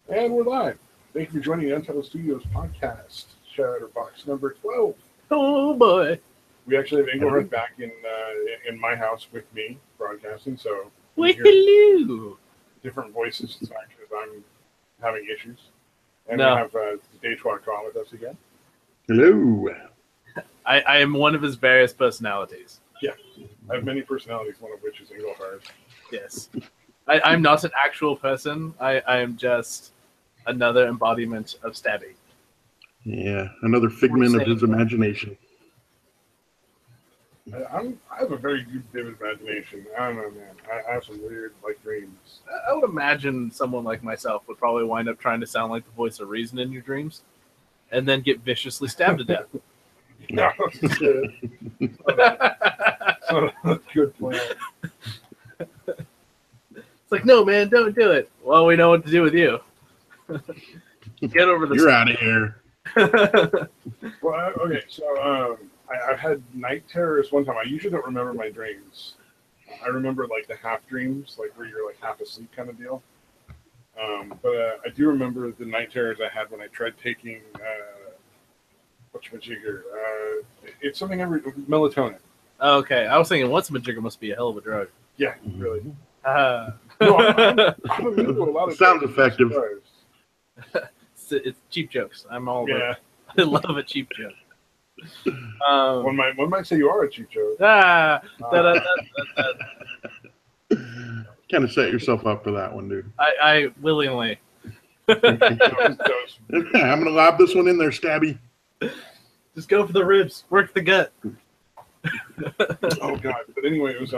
And we're live. Thank you for joining the Untitled Studios podcast, Chatterbox number 12. Oh boy. We actually have Engelhardt back in my house with me broadcasting, so Well, you hear hello. different voices because I'm having issues. And No. we have Detroit Call with us again. Hello. I am one of his various personalities. Yeah, I have many personalities, one of which is Engelhardt. Yes. I'm not an actual person. I am just another embodiment of Stabby. Yeah, another figment of his imagination. I have a very good, vivid imagination. I don't know, man. I have some weird, dreams. I would imagine someone like myself would probably wind up trying to sound like the voice of reason in your dreams and then get viciously stabbed to death. No, it's good. Good plan. It's like, no, man, don't do it. Well, we know what to do with you. Get over this. You're out of here. Well, okay, so I've had night terrors one time. I usually don't remember my dreams. I remember the half dreams, where you're half asleep kind of deal. But I do remember the night terrors I had when I tried taking whatchamajigger. It's something melatonin. Okay, I was thinking once a majigger must be a hell of a drug. Yeah, really. No, I'm into a lot of sounds effective. It's cheap jokes. I'm all over. Yeah. I love a cheap joke. One might say you are a cheap joke. Kind of set yourself up for that one, dude. I willingly. I'm going to lob this one in there, Stabby. Just go for the ribs. Work the gut. Oh God! But anyway, it was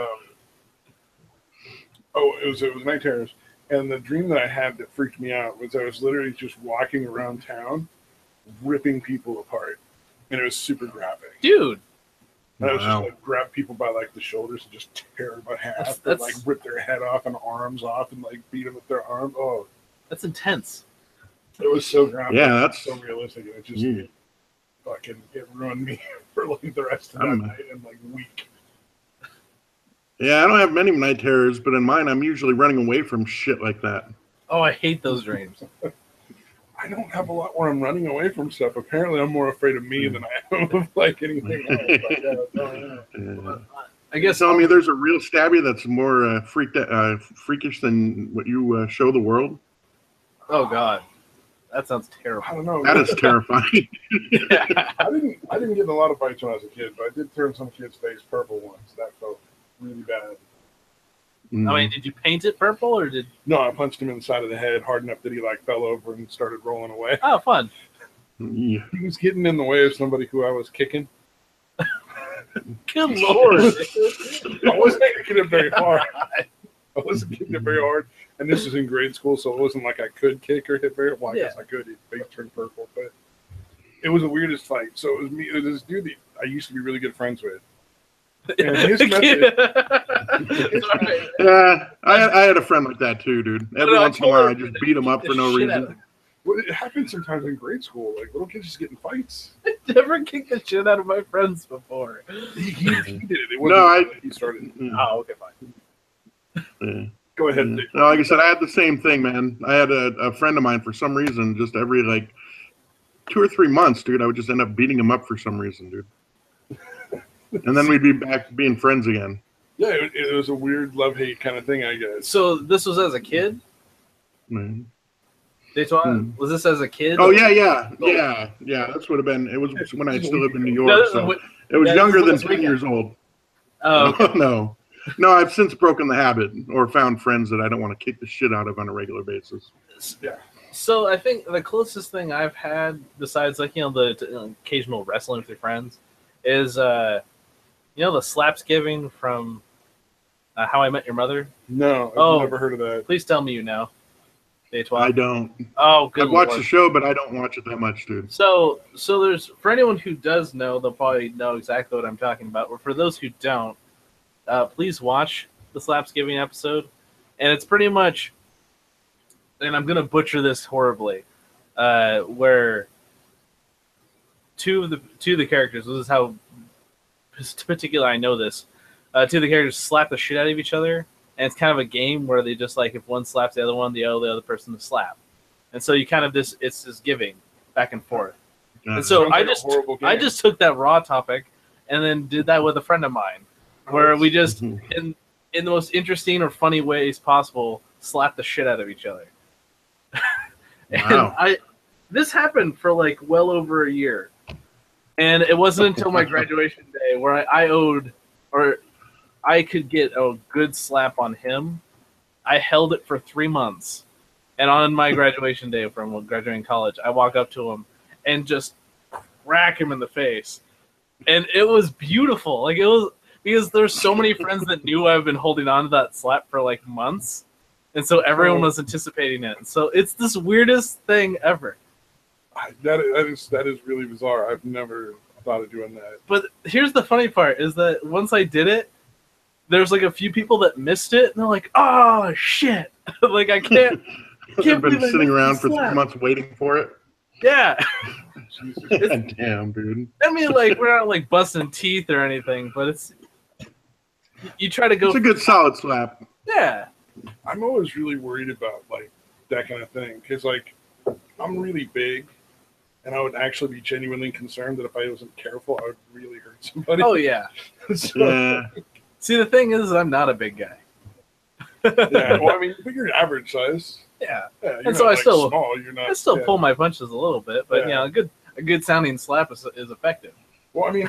it was night terrors, and the dream that I had that freaked me out was I was literally just walking around town, ripping people apart, and it was super graphic. Dude. And I was just grab people by the shoulders and just tear them in half, and, rip their head off and arms off, and beat them with their arms. Oh, that's intense. It was so graphic. Yeah, that's so realistic, and it just it ruined me for the rest of that night and week. Yeah, I don't have many night terrors, but in mine, I'm usually running away from shit like that. Oh, I hate those dreams. I don't have a lot where I'm running away from stuff. Apparently, I'm more afraid of me than I am of anything else. I guess. Tell me, there's a real Stabby that's more freakish than what you show the world. Oh God, that sounds terrible. I don't know. That is terrifying. Yeah. I didn't get in a lot of fights when I was a kid, but I did turn some kid's face purple once. That felt really bad. I mean, did you paint it purple or did? No, I punched him in the side of the head hard enough that he fell over and started rolling away. Oh, fun! Yeah. He was getting in the way of somebody who I was kicking. Good Lord! I wasn't kicking him very hard. And this was in grade school, so it wasn't like I could kick or hit very hard. Well, I guess I could. His face turned purple, but it was the weirdest fight. So it was me. It was this dude that I used to be really good friends with. And his method. I had a friend like that too, dude. Every once in a while, I just beat him up for no reason. Well, it happens sometimes in grade school. Little kids just get in fights. I never kicked the shit out of my friends before. He did it. It wasn't he started. Oh, okay, fine. Yeah. Go ahead. No, like I said, I had the same thing, man. I had a friend of mine for some reason, just every 2 or 3 months, dude, I would just end up beating him up for some reason, dude. And then we'd be back being friends again. Yeah, it was a weird love-hate kind of thing, I guess. So this was as a kid? Man. Was this as a kid? Oh, yeah. That's would have been. It was when I still lived in New York, so it was younger than 10 years old. Oh, okay. No, I've since broken the habit or found friends that I don't want to kick the shit out of on a regular basis. Yeah. So I think the closest thing I've had, besides the occasional wrestling with your friends, is the slaps giving from How I Met Your Mother. No, I've never heard of that. Please tell me you know. I don't. Oh, good. I've watched the show, but I don't watch it that much, dude. So there's, for anyone who does know, they'll probably know exactly what I'm talking about. But for those who don't, please watch the slaps giving episode, and it's pretty much, and I'm gonna butcher this horribly, where two of the characters. This is how particular I know this. Two of the characters slap the shit out of each other, and it's kind of a game where they just if one slaps the other one, they owe the other person to slap. and so you kind of it's this giving back and forth. And Sounds so like a horrible I game. just took that Raw topic and then did that with a friend of mine, where we just in the most interesting or funny ways possible slap the shit out of each other. Wow. And this happened for like well over a year, and it wasn't until my graduation day where I could get a good slap on him. I held it for 3 months, and on my graduation day from graduating college, I walk up to him and just crack him in the face, and it was beautiful. Like, it was because there's so many friends that knew I've been holding on to that slap for like months, and so everyone was anticipating it. So it's this weirdest thing ever. That is really bizarre. I've never thought of doing that. But here's the funny part: is that once I did it, there's like a few people that missed it, and they're like, "Oh shit!" Like I can't. I've been sitting around for 3 months waiting for it. Yeah. Damn, dude. I mean, like, we're not like busting teeth or anything, but it's you try to go. It's a good solid slap. Yeah. I'm always really worried about like that kind of thing because like I'm really big, and I would actually be genuinely concerned that if I wasn't careful, I would really hurt somebody. Oh yeah. So, Yeah. See, the thing is, I'm not a big guy. yeah. Well, I mean, but you're average size. Yeah. Yeah. You're And so not, I like, still small. You're not. I still yeah. pull my punches a little bit, but Yeah. you know, a good sounding slap is effective. Well, I mean,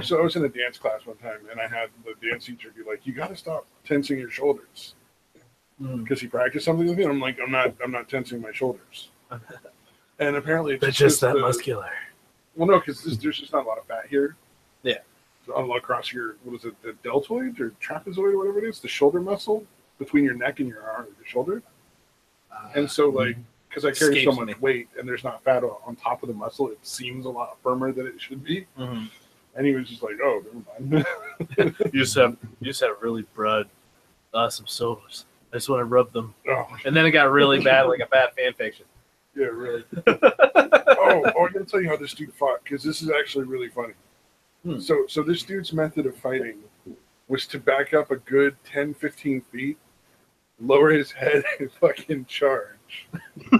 so I was in a dance class one time, and I had the dance teacher be like, "You got to stop tensing your shoulders," because he practiced something with me. And I'm like, I'm not tensing my shoulders. And apparently, it's just that muscular. Well, no, because there's just not a lot of fat here. Yeah. All across your, what is it, the deltoid or trapezoid or whatever it is, the shoulder muscle between your neck and your arm, your shoulder. And so, like, because I carry so much weight and there's not fat on top of the muscle, it seems a lot firmer than it should be. Mm-hmm. And he was just like, "Oh, never mind." You just have really broad, awesome shoulders. I just want to rub them. Oh, And then it got really bad, like a bad fan fiction. yeah, really. I'm gonna tell you how this dude fought because this is actually really funny. So this dude's method of fighting was to back up a good 10, 15 feet, lower his head, and fucking charge.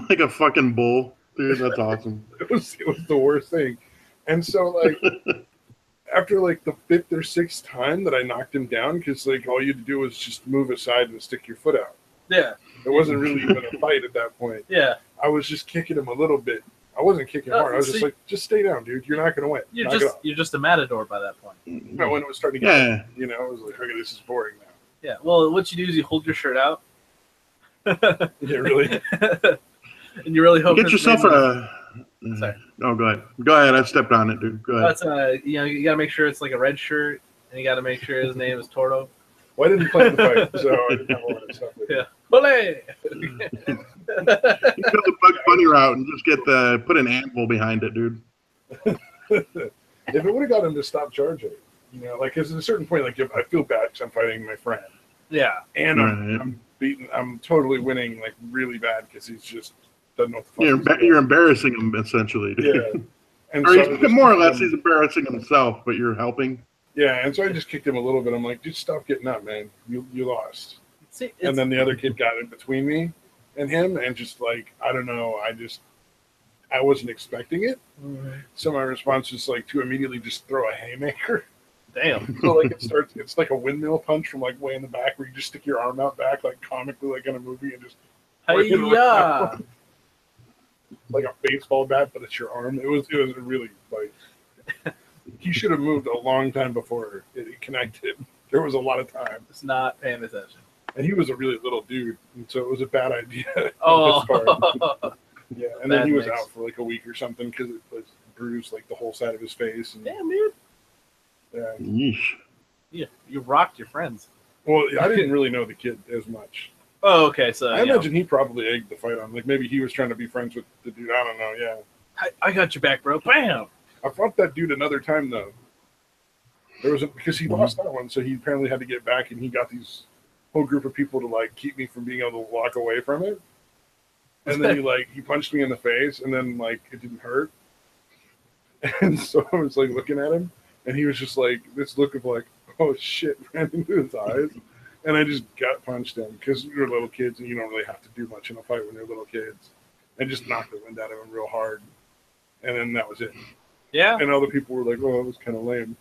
Like a fucking bull. Dude, that's awesome. It was the worst thing. And so, like, after, like, the 5th or 6th time that I knocked him down, because, like, all you had to do was just move aside and stick your foot out. Yeah. It wasn't really even a fight at that point. Yeah. I was just kicking him a little bit. I wasn't kicking hard. I was just like, just stay down, dude. You're not going to win. You're just a matador by that point. No, when it was starting to get, it was like, okay, this is boring now. Yeah. Well, what you do is you hold your shirt out. Yeah, really? And you really hope. Get yourself a. Sorry. Oh, go ahead. Go ahead. I stepped on it, dude. Go ahead. That's you got to make sure it's like a red shirt, and you got to make sure his name is Toro. Well, I didn't plan the fight, so I didn't have a lot of stuff with it. Yeah. Ole! You go the Bug Bunny route and just put an anvil behind it, dude. If it would have got him to stop charging, like, because at a certain point, like, if I feel bad because I'm fighting my friend. Yeah. And I'm totally winning, like, really bad because he's just doesn't know what the fuck you're embarrassing him, essentially. Yeah. And or so more or less, he's embarrassing himself, but you're helping. Yeah, and so I just kicked him a little bit. I'm like, just stop getting up, man. You lost. See, and then the other kid got in between me and him, and just like, I don't know, I wasn't expecting it. Mm-hmm. So my response was like to immediately just throw a haymaker. Damn. So like it's like a windmill punch from like way in the back where you just stick your arm out back like comically like in a movie and just Hi-ya! like a baseball bat, but it's your arm. It was really like he should have moved a long time before it connected. There was a lot of time. It's not paying attention. And he was a really little dude, and so it was a bad idea. Oh. Yeah, and then he was out for like a week or something because it was bruised like the whole side of his face. And, damn, dude. Yeah. Yeesh. Yeah, you rocked your friends. Well, I didn't really know the kid as much. Oh, okay. So I imagine he probably egged the fight on. Like maybe he was trying to be friends with the dude. I don't know. Yeah. I got your back, bro. Bam. I fought that dude another time though. There was because he lost that one, so he apparently had to get back, and he got these whole group of people to like keep me from being able to walk away from it. And then he punched me in the face, and then like it didn't hurt. And so I was like looking at him, and he was just like this look of like, oh shit, ran into his eyes. And I just gut punched him because we were little kids, and you don't really have to do much in a fight when you're little kids. and just knocked the wind out of him real hard. And then that was it. Yeah. And other people were like, "Oh, that was kind of lame."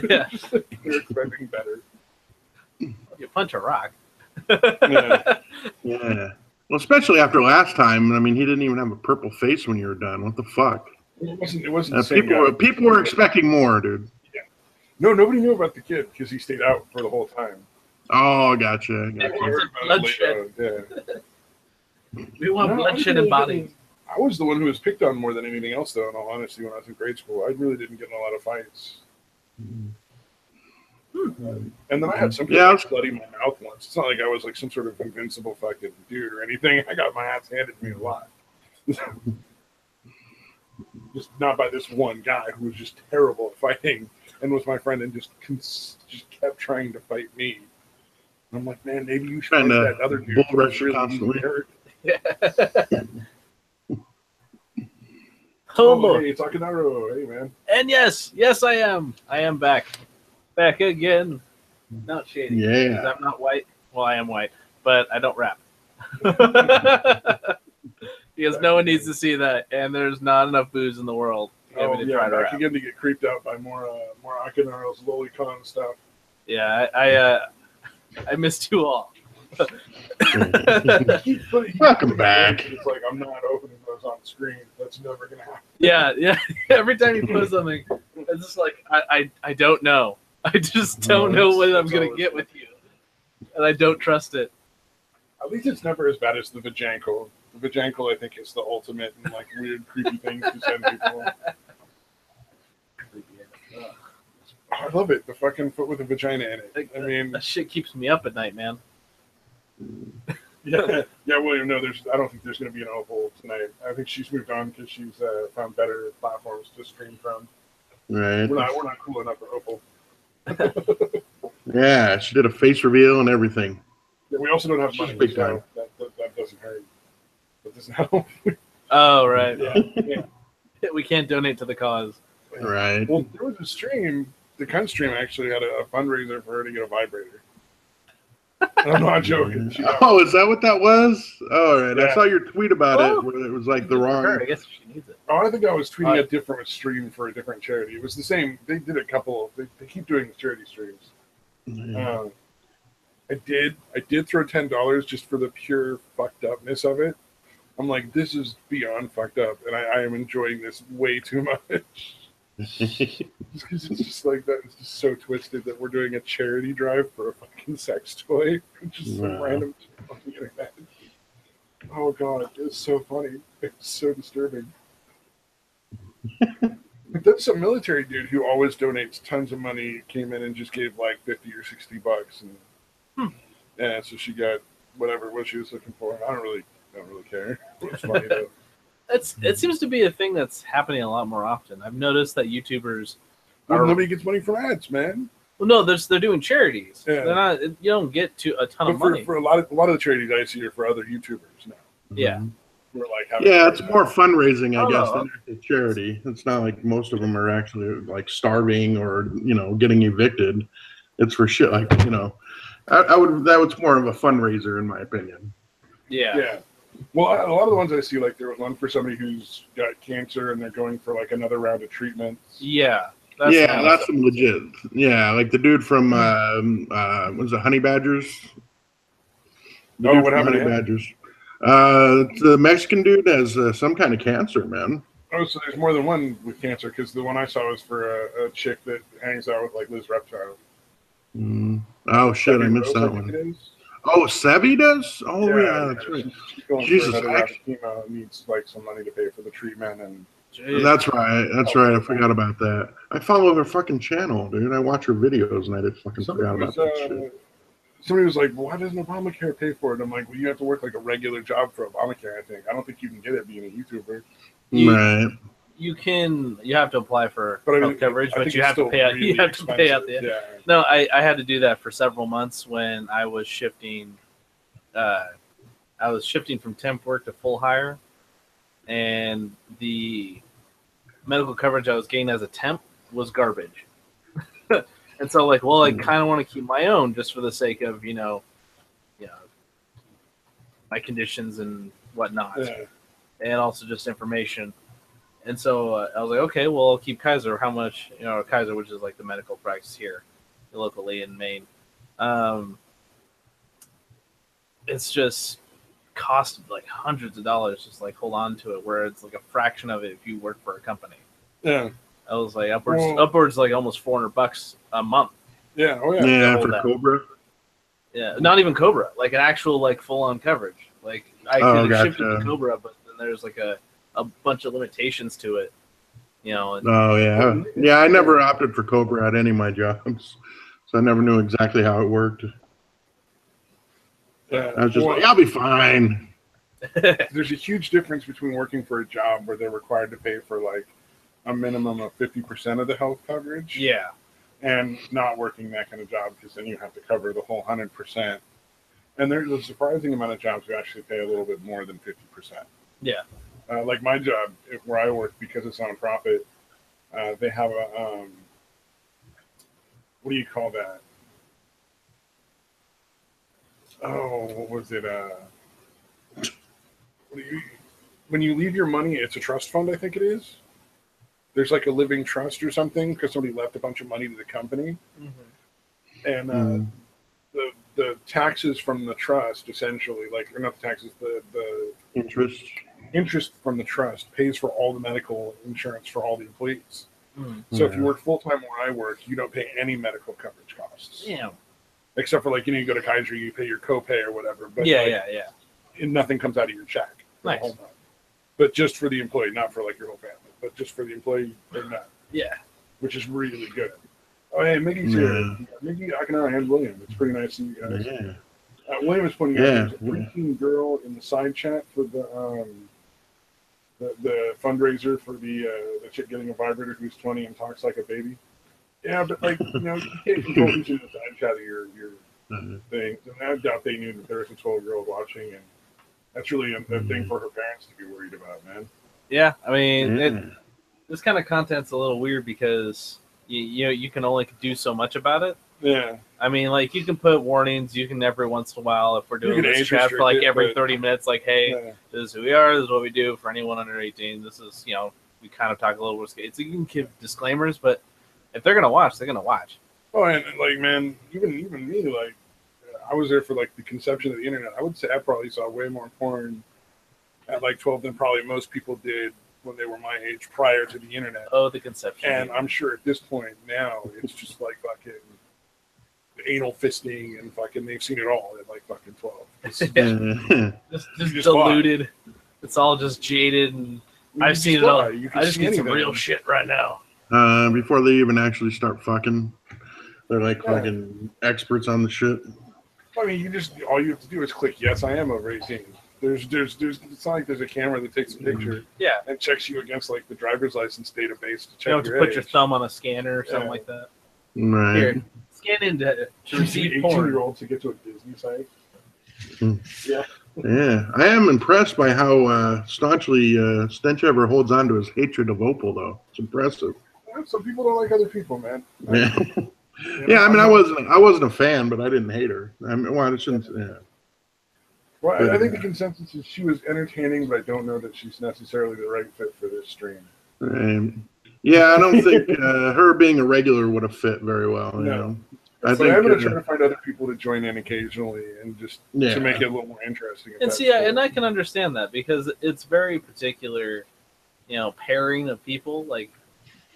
Yeah. They're expecting better. You punch a rock. Yeah. Yeah. Well, especially after last time. I mean, he didn't even have a purple face when you were done. What the fuck? It wasn't the same guy. People were expecting more, dude. Yeah. No, nobody knew about the kid because he stayed out for the whole time. Oh, gotcha. Yeah, I heard about it later. Yeah. We want bloodshed and bodies. I was the one who was picked on more than anything else, though, in all honesty, when I was in grade school. I really didn't get in a lot of fights. And then I had some kid bloody my mouth once. It's not like I was like some sort of invincible fucking dude or anything. I got my ass handed to me a lot. Just not by this one guy who was just terrible at fighting and was my friend and just kept trying to fight me. And I'm like, man, maybe you should fight that other dude. Bull rush constantly. Yeah. Oh, hey, it's Akinaro. Hey, man. And yes, I am. I am back again. Not shady. Yeah. I'm not white. Well, I am white, but I don't rap. Because no one needs to see that, and there's not enough booze in the world. Oh, yeah, back again to get creeped out by more Akinaro's lolicon stuff. Yeah, I missed you all. Welcome back. It's like, I'm not opening those on screen. That's never going to happen. Yeah. Every time you post something, it's just like, I don't know. I just don't know what I'm going to get with you. And I don't trust it. At least it's never as bad as the Vajankle. The Vajankle, I think, is the ultimate in like weird, creepy things to send people. I love it. The fucking foot with a vagina in it. I mean, that shit keeps me up at night, man. Yeah, William. No, I don't think there's going to be an Opal tonight. I think she's moved on because she's found better platforms to stream from. Right. We're not cool enough for Opal. Yeah, she did a face reveal and everything. Yeah, we also don't have money, big so time. that doesn't hurt. That doesn't help. Oh, right. Yeah. We can't donate to the cause. Right. Well, there was a stream. The Cunt stream actually had a fundraiser for her to get a vibrator. I'm not joking. Oh, is that what that was? All right. Yeah. I saw your tweet about it where it was like the wrong. I guess she needs it. Oh, I think I was tweeting a different stream for a different charity. It was the same. They did a couple. They keep doing the charity streams. Yeah. I did throw $10 just for the pure fucked upness of it. I'm like, this is beyond fucked up, and I am enjoying this way too much. Because it's just like that. It's just so twisted that we're doing a charity drive for a fucking sex toy. Just some random shit on the internet. Oh god, it's so funny. It's so disturbing. But that's some military dude who always donates tons of money. Came in and just gave like $50 or $60, and yeah, so she got what she was looking for. I don't really care. It's funny though. It seems to be a thing that's happening a lot more often. I've noticed that YouTubers nobody gets money from ads, man. Well, no, they're doing charities. Yeah. They're not. You don't get to a ton of money. For a lot of the charities I see are for other YouTubers now. Yeah. We're like it's more fundraising, I guess, than a charity. It's not like most of them are actually like starving or getting evicted. It's for shit like I would. That was more of a fundraiser, in my opinion. Yeah. Yeah. Well, a lot of the ones I see, like there was one for somebody who's got cancer and they're going for like another round of treatment. Yeah. That's some legit. Yeah, like the dude from was it Honey Badgers? What happened to him? Badgers? The Mexican dude has some kind of cancer, man. Oh, so there's more than one with cancer, because the one I saw was for a chick that hangs out with like Liz Reptile. Oh shit, I missed that one. Oh, Sevi does? Oh yeah, that's right. Jesus, chemo needs like some money to pay for the treatment, and that's right. I forgot about that. I follow her fucking channel, dude. I watch her videos, and I just fucking forgot about that shit. Somebody was like, "Why doesn't Obamacare pay for it?" I'm like, "Well, you have to work like a regular job for Obamacare. I don't think you can get it being a YouTuber." Right. You have to apply for health coverage, but you have to pay out. You have to pay out the end. Yeah. No, I had to do that for several months when I was shifting. I was shifting from temp work to full hire, and the medical coverage I was getting as a temp was garbage. And so, I kind of want to keep my own just for the sake of my conditions and whatnot. Yeah. and also just information. And so I was like, okay, well, I'll keep Kaiser. How much? Kaiser, which is like the medical practice here locally in Maine. It's just cost like hundreds of dollars just like hold on to it, where it's like a fraction of it if you work for a company. Yeah. I was like upwards like almost $400 a month. Yeah. Oh yeah. Yeah, for Cobra. Yeah, not even Cobra, like an actual like full on coverage. Like I could have shipped it to Cobra, but then there's like a bunch of limitations to it. And, oh yeah, yeah. I never opted for Cobra at any of my jobs, so I never knew exactly how it worked. Yeah. I was just like, I'll be fine. There's a huge difference between working for a job where they're required to pay for like a minimum of 50% of the health coverage. Yeah. And not working that kind of job, because then you have to cover the whole 100%. And there's a surprising amount of jobs who actually pay a little bit more than 50%. Yeah. Like my job, where I work, because it's nonprofit, they have a what do you call that? Oh, what was it? When you leave your money, it's a trust fund, I think it is. There's like a living trust or something because somebody left a bunch of money to the company, and the taxes from the trust, essentially, or not the taxes, the interest from the trust pays for all the medical insurance for all the employees. So if you work full time where I work, you don't pay any medical coverage costs. Yeah. Except for you go to Kaiser, you pay your copay or whatever. But and nothing comes out of your check. Nice. The whole time. But just for the employee, not for your whole family. But just for the employee, they're not. Yeah. Which is really good. Oh, hey, Mickey's here. Mickey, Akinara, and William. It's pretty nice to see you guys. Yeah. William is pointing out there's a freaking girl in the side chat for the fundraiser for the chick getting a vibrator who's 20 and talks like a baby. Yeah, but you can't control who's in the side chat of your thing. And I doubt they knew that there was a 12-year-old watching, and that's really a thing for her parents to be worried about, man. Yeah, I mean, this kind of content's a little weird because you can only do so much about it. Yeah. I mean, you can put warnings. You can every once in a while, if we're doing this chat for every 30 minutes, hey, this is who we are. This is what we do for anyone under 18. This is, we kind of talk a little bit. So you can give disclaimers, but if they're gonna watch, they're gonna watch. Oh, and man, even me, I was there for the conception of the internet. I would say I probably saw way more porn at 12 than probably most people did when they were my age prior to the internet. Oh, the conception. And I'm sure at this point now it's just fucking anal fisting and they've seen it all at fucking 12. just diluted. It's all just jaded, and I've seen it all. I just get some real shit right now. Before they even actually start fucking, they're fucking experts on the shit. I mean, all you have to do is click yes, I am over 18. There's it's not like there's a camera that takes a picture and checks you against the driver's license database to check you have to put your thumb on a scanner or something like that. Right. Here, scan in to receive porn. 18-year-old to get to a Disney site. Yeah. Yeah, I am impressed by how staunchly Stenchever holds on to his hatred of Opal, though. It's impressive. Yeah, some people don't like other people, man. Yeah. Yeah, I mean, I wasn't a fan, but I didn't hate her. I mean, well, I shouldn't. Yeah. Well, I think the consensus is she was entertaining, but I don't know that she's necessarily the right fit for this stream. Yeah, I don't think her being a regular would have fit very well. You know? I'm going to try to find other people to join in occasionally and just to make it a little more interesting. And see, and I can understand that because it's very particular, pairing of people.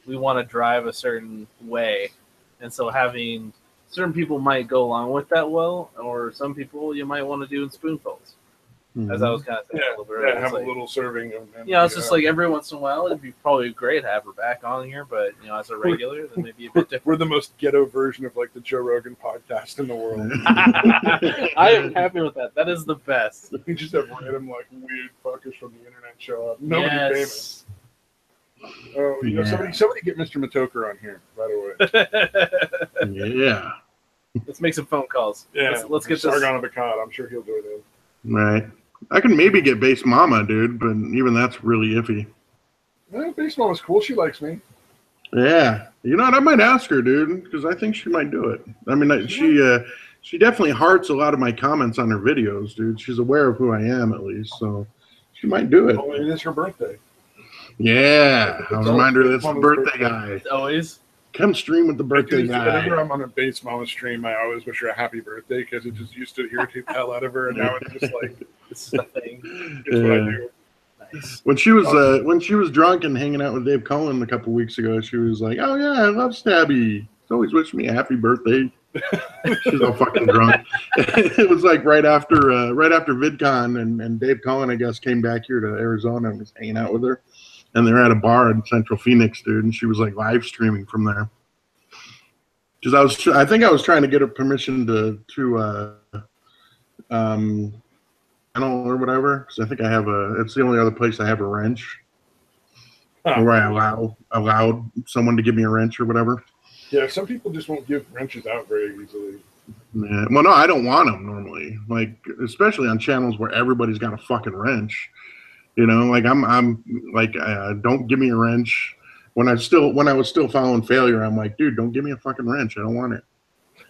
We want to drive a certain way. And so having certain people might go along with that well, or some people you might want to do in spoonfuls. As I was kind of saying a little bit earlier. Have a little serving. It's just every once in a while, it'd be probably great to have her back on here, but, as a regular, then maybe a bit different. We're the most ghetto version of, the Joe Rogan podcast in the world. I am happy with that. That is the best. We just have random, weird fuckers from the internet show up. Nobody famous. Oh, somebody get Mr. Matoker on here, by the way. Yeah. Let's make some phone calls. Yeah. Let's get Sargon of Akkad. I'm sure he'll do it in. Right. I can maybe get Base Mama, dude, but even that's really iffy. Yeah, Base Mama's cool. She likes me. Yeah. You know what? I might ask her, dude, because I think she might do it. I mean, she definitely hearts a lot of my comments on her videos, dude. She's aware of who I am, at least, so She might do it. Oh, it is her birthday. Yeah, a reminder that's the Mama's birthday guy. Always. Come stream with the birthday guy. Whenever I'm on a base mama stream, I always wish her a happy birthday because it just used to irritate the hell out of her, and now it's just like This is the thing. it's what I do. Nice. When she was drunk and hanging out with Dave Cullen a couple weeks ago, she was like, "Oh yeah, I love Stabby. He's always wishing me a happy birthday." She's all fucking drunk. It was like right after VidCon, and Dave Cullen, I guess, came back here to Arizona and was hanging out with her. And they're at a bar in Central Phoenix, dude, and she was like live streaming from there. Because I think I was trying to get her permission to channel or whatever. Because I think I have it's the only other place I have a wrench, where I allowed someone to give me a wrench or whatever. Yeah, some people just won't give wrenches out very easily. Yeah. Well, no, I don't want them normally. Like, especially on channels where everybody's got a fucking wrench. You know, like I'm like, don't give me a wrench. When I was still following Failure, I'm like, dude, don't give me a fucking wrench. I don't want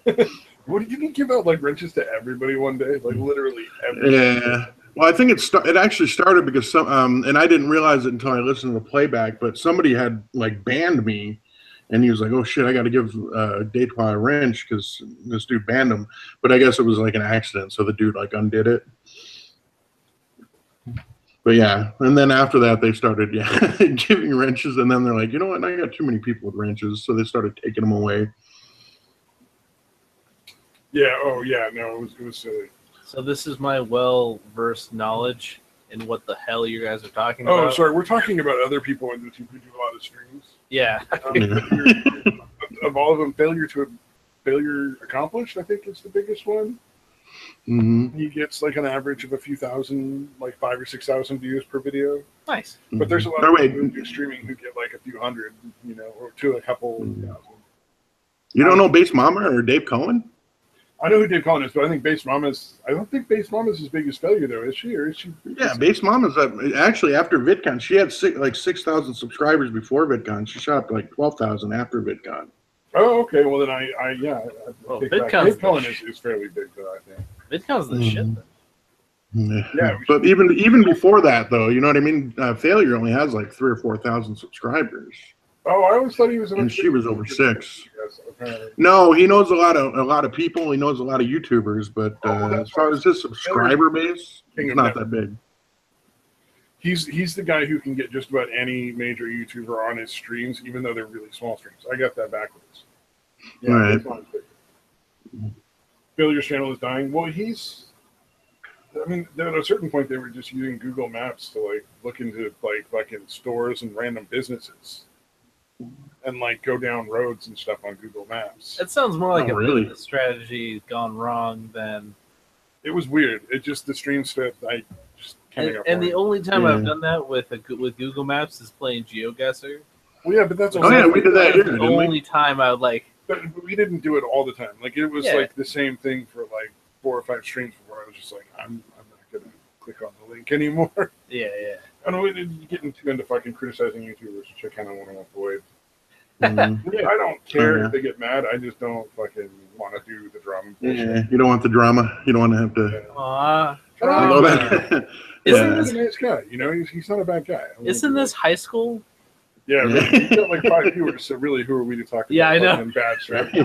it. What did you give out like wrenches to everybody one day? Like literally everybody. Yeah. Well, I think it actually started because and I didn't realize it until I listened to the playback. But somebody had like banned me, and he was like, "Oh shit, I got to give Detroit a wrench because this dude banned him." But I guess it was like an accident, so the dude like undid it. But yeah, and then after that, they started giving wrenches, and then they're like, you know what? I got too many people with wrenches, so they started taking them away. Yeah. Oh yeah. No, it was silly. So this is my well-versed knowledge in what the hell you guys are talking about. Oh, sorry. We're talking about other people on YouTube who do a lot of streams. Yeah. Of all of them, failure accomplished, I think, is the biggest one. Mm-hmm. He gets like an average of a few thousand, like 5,000 or 6,000 views per video. Nice. But there's a lot of people who do streaming who get like a few hundred, or to a couple thousand. You don't know Base Mama or Dave Cullen? I know who Dave Cullen is, but I think Base Mama's. I don't think Base Mama's as big as Failure though, is she? Or is she? Yeah, Base Mama's actually after VidCon. She had 6,000 subscribers before VidCon. She shot up to like 12,000 after VidCon. Oh, okay. Well, then I VidCon's Dave Cullen is fairly big though, I think. VidCon's the shit. Then. Yeah, but even before that, though, you know what I mean. Failure only has like 3,000 or 4,000 subscribers. Oh, I always thought he was. And she was over 6. Yes, apparently. No, he knows a lot of people. He knows a lot of YouTubers, but as far as his subscriber base, it's not that big. He's the guy who can get just about any major YouTuber on his streams, even though they're really small streams. I got that backwards. Yeah, right. Failure's channel is dying. Well, I mean, at a certain point, they were just using Google Maps to like look into like fucking stores and random businesses, and like go down roads and stuff on Google Maps. It sounds more like a business strategy gone wrong than. It was weird. It just the stream stuff. I just can't. And the only time I've done that with Google Maps is playing GeoGuessr. Well, yeah, but that's we did that here. The only time I would like. But we didn't do it all the time. Like it was like the same thing for like 4 or 5 streams before. I was just like, I'm not gonna click on the link anymore. Yeah. I don't know. Getting too into fucking criticizing YouTubers, which I kind of want to avoid. Mm-hmm. I don't care if they get mad. I just don't fucking want to do the drama. Yeah, you don't want the drama. You don't want to have to. Drama. He's a nice guy. He's not a bad guy. Isn't this high school? Yeah, really. He's got like 5 viewers. So really, who are we to talk about? Yeah, I know. Bad stuff. 2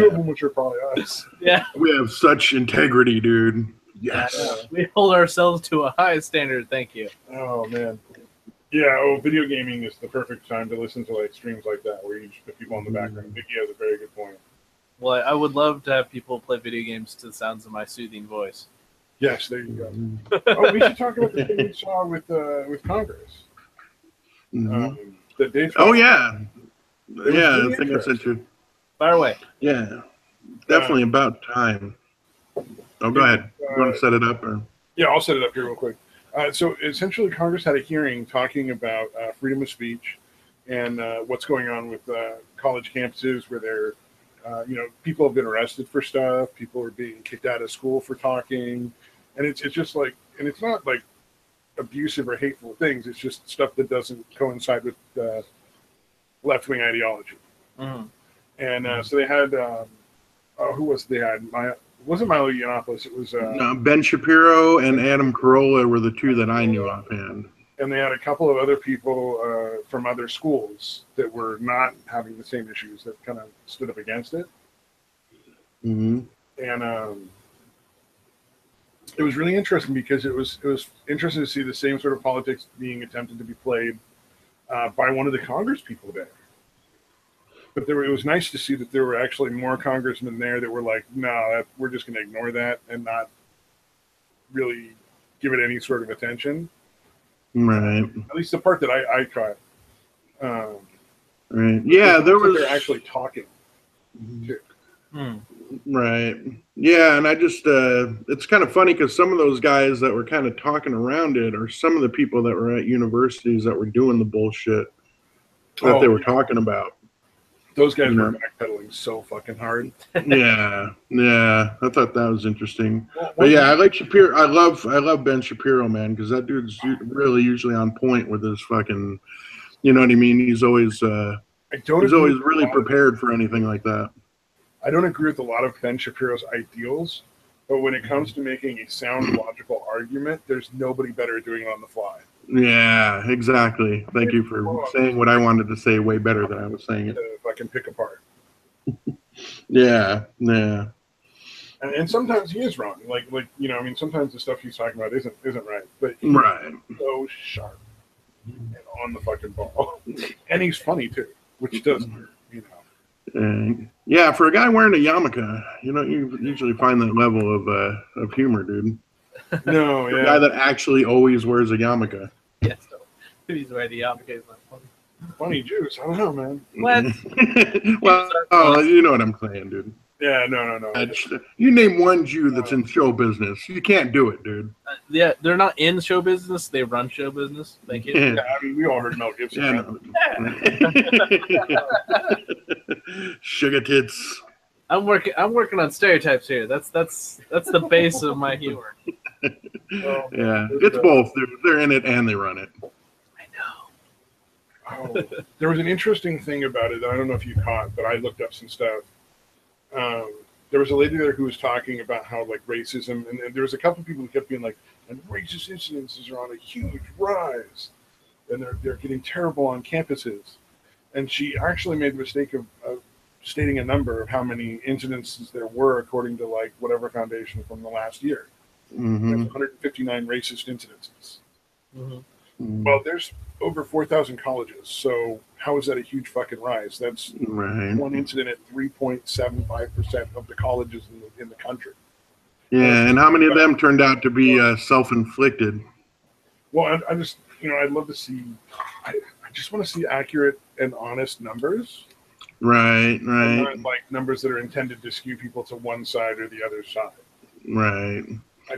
of them, which are probably us. Yeah, we have such integrity, dude. Yes, we hold ourselves to a high standard. Thank you. Oh man. Yeah, video gaming is the perfect time to listen to like streams like that where you just put people in the background. Mickey has a very good point. Well, I would love to have people play video games to the sounds of my soothing voice. Yes, there you go. Oh, we should talk about the thing we saw with Congress. Mm-hmm. Oh yeah, I think I sent you. Fire away. Yeah, definitely about time. Oh, go ahead. You want to set it up? Or? Yeah, I'll set it up here real quick. So essentially, Congress had a hearing talking about freedom of speech and what's going on with college campuses where they're, people have been arrested for stuff. People are being kicked out of school for talking. And it's just like, and it's not like abusive or hateful things. It's just stuff that doesn't coincide with left-wing ideology. Mm-hmm. And so they had, who was it? They had wasn't Milo Yiannopoulos. It was Ben Shapiro and Adam Carolla were the two that I knew offhand. and they had a couple of other people from other schools that were not having the same issues that kind of stood up against it. Mm-hmm. And it was really interesting because it was interesting to see the same sort of politics being attempted to be played by one of the Congress people there. But it was nice to see that there were actually more congressmen there that were like, no, we're just going to ignore that and not really give it any sort of attention. Right. At least the part that I caught. Right. Yeah, there was. They're actually talking. Too. Right. Yeah, and I just, it's kind of funny because some of those guys that were kind of talking around it are some of the people that were at universities that were doing the bullshit that they were talking about. Those guys were backpedaling so fucking hard. Yeah. I thought that was interesting. But yeah, I like Shapiro. I love Ben Shapiro, man, because that dude's really usually on point with his fucking, you know what I mean? He's always really prepared for anything like that. I don't agree with a lot of Ben Shapiro's ideals, but when it comes to making a sound, logical argument, there's nobody better at doing it on the fly. Yeah, exactly. Thank you for saying what I wanted to say way better than I was saying it. If I can pick apart. Yeah. And sometimes he is wrong. Like you know, I mean, sometimes the stuff he's talking about isn't right. But he's so sharp and on the fucking ball, and he's funny too, which does hurt, you know. Yeah, for a guy wearing a yarmulke, you don't usually find that level of humor, dude. No, a guy that actually always wears a yarmulke. Yes, so he's wearing a yarmulke. Is not funny. Funny juice. I don't know, man. What? Well, you know what I'm saying, dude. Yeah, no. You name one Jew that's in show business. You can't do it, dude. Yeah, they're not in show business. They run show business. Thank you. Yeah, I mean, we all heard Mel Gibson. Sugar tits. I'm working on stereotypes here. That's the base of my humor. Well, yeah, it's both. They're in it and they run it. I know. There was an interesting thing about it that I don't know if you caught, but I looked up some stuff. There was a lady there who was talking about how like racism, and there was a couple of people who kept being like, and racist incidences are on a huge rise, and they're getting terrible on campuses. And she actually made the mistake of stating a number of how many incidences there were according to like whatever foundation from the last year. Mm-hmm. There's 159 racist incidences. Mm-hmm. Mm-hmm. Well, there's over 4,000 colleges, so how is that a huge fucking rise? That's one incident at 3.75% of the colleges in the country. Yeah, and how many of them turned out to be self-inflicted? Well, I just, I'd love to see, I just want to see accurate and honest numbers. Right. Not like numbers that are intended to skew people to one side or the other side. Right.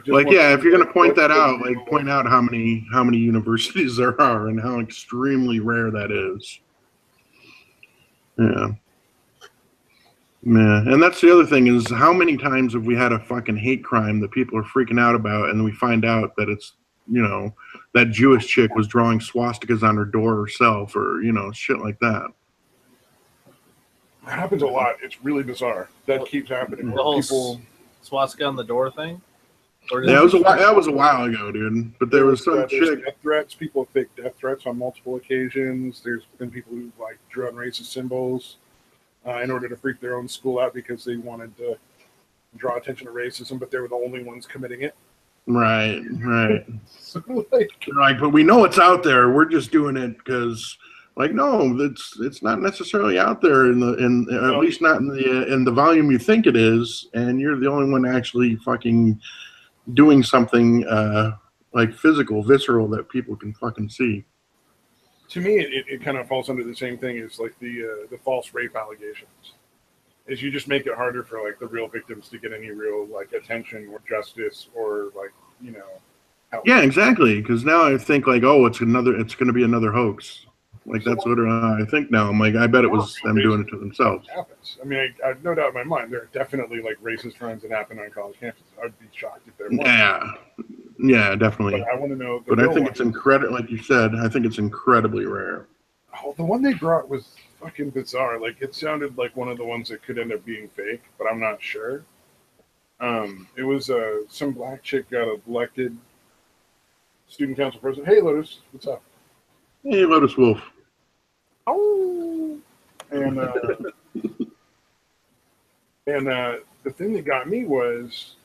Like, yeah, if you're going to point that out, like, point out how many universities there are and how extremely rare that is. Yeah. And that's the other thing is how many times have we had a fucking hate crime that people are freaking out about and we find out that it's, that Jewish chick was drawing swastikas on her door herself or, shit like that. That happens a lot. It's really bizarre. That keeps happening. The whole swastika on the door thing? Yeah, that was a while ago, dude. But there was some chick. Death threats. People fake death threats on multiple occasions. There's been people who like drew on racist symbols in order to freak their own school out because they wanted to draw attention to racism, but they were the only ones committing it. Right. So, like, but we know it's out there. We're just doing it because, like, no, it's not necessarily out there at least not in the volume you think it is, and you're the only one actually fucking doing something like physical, visceral that people can fucking see. To me, it kind of falls under the same thing as like the false rape allegations. Is you just make it harder for like the real victims to get any real like attention or justice or like help. Yeah, exactly. Because now I think like, oh, it's going to be another hoax. Like that's what I think now. I'm like, I bet it was them doing it to themselves. Happens. I mean, I have no doubt in my mind there are definitely like racist crimes that happen on college campuses. I'd be shocked if there weren't. Yeah, definitely. But I want to know. But I think it's incredible. Like you said, I think it's incredibly rare. Oh, the one they brought was fucking bizarre. Like it sounded like one of the ones that could end up being fake, but I'm not sure. It was some black chick got elected student council president. Hey, Lotus, what's up? Hey, Lotus Wolf. Oh, and the thing that got me was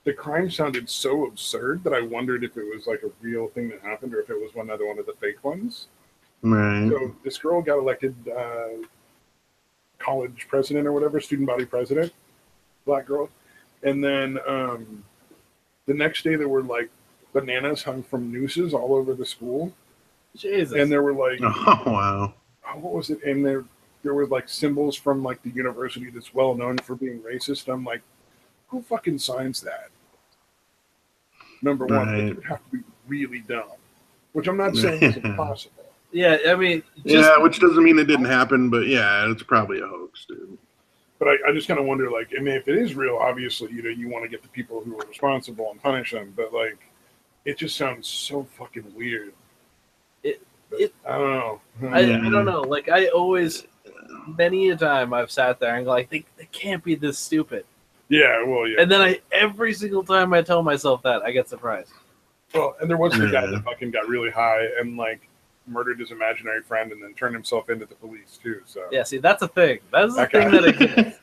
the crime sounded so absurd that I wondered if it was like a real thing that happened or if it was another one of the fake ones. Right. So this girl got elected college president or whatever, student body president, black girl. And then the next day there were like bananas hung from nooses all over the school. Jesus. And there were like, Oh, wow. what was it? And there were like symbols from like the university that's well known for being racist. I'm like, who fucking signs that? Number one, Right. it would have to be really dumb, which I'm not saying is impossible. Yeah, I mean, Yeah, which doesn't mean it didn't happen, but yeah, it's probably a hoax, dude. But I just kind of wonder, like, I mean, if it is real, obviously, you want to get the people who are responsible and punish them. But like, it just sounds so fucking weird. I don't know. I don't know. Like, I always, many a time I've sat there and go, like, they can't be this stupid. Yeah, well, yeah. And then every single time I tell myself that, I get surprised. Well, and there was the guy that fucking got really high and like murdered his imaginary friend and then turned himself into the police too. So yeah, see, that's a thing. That's the That thing guy. that exists.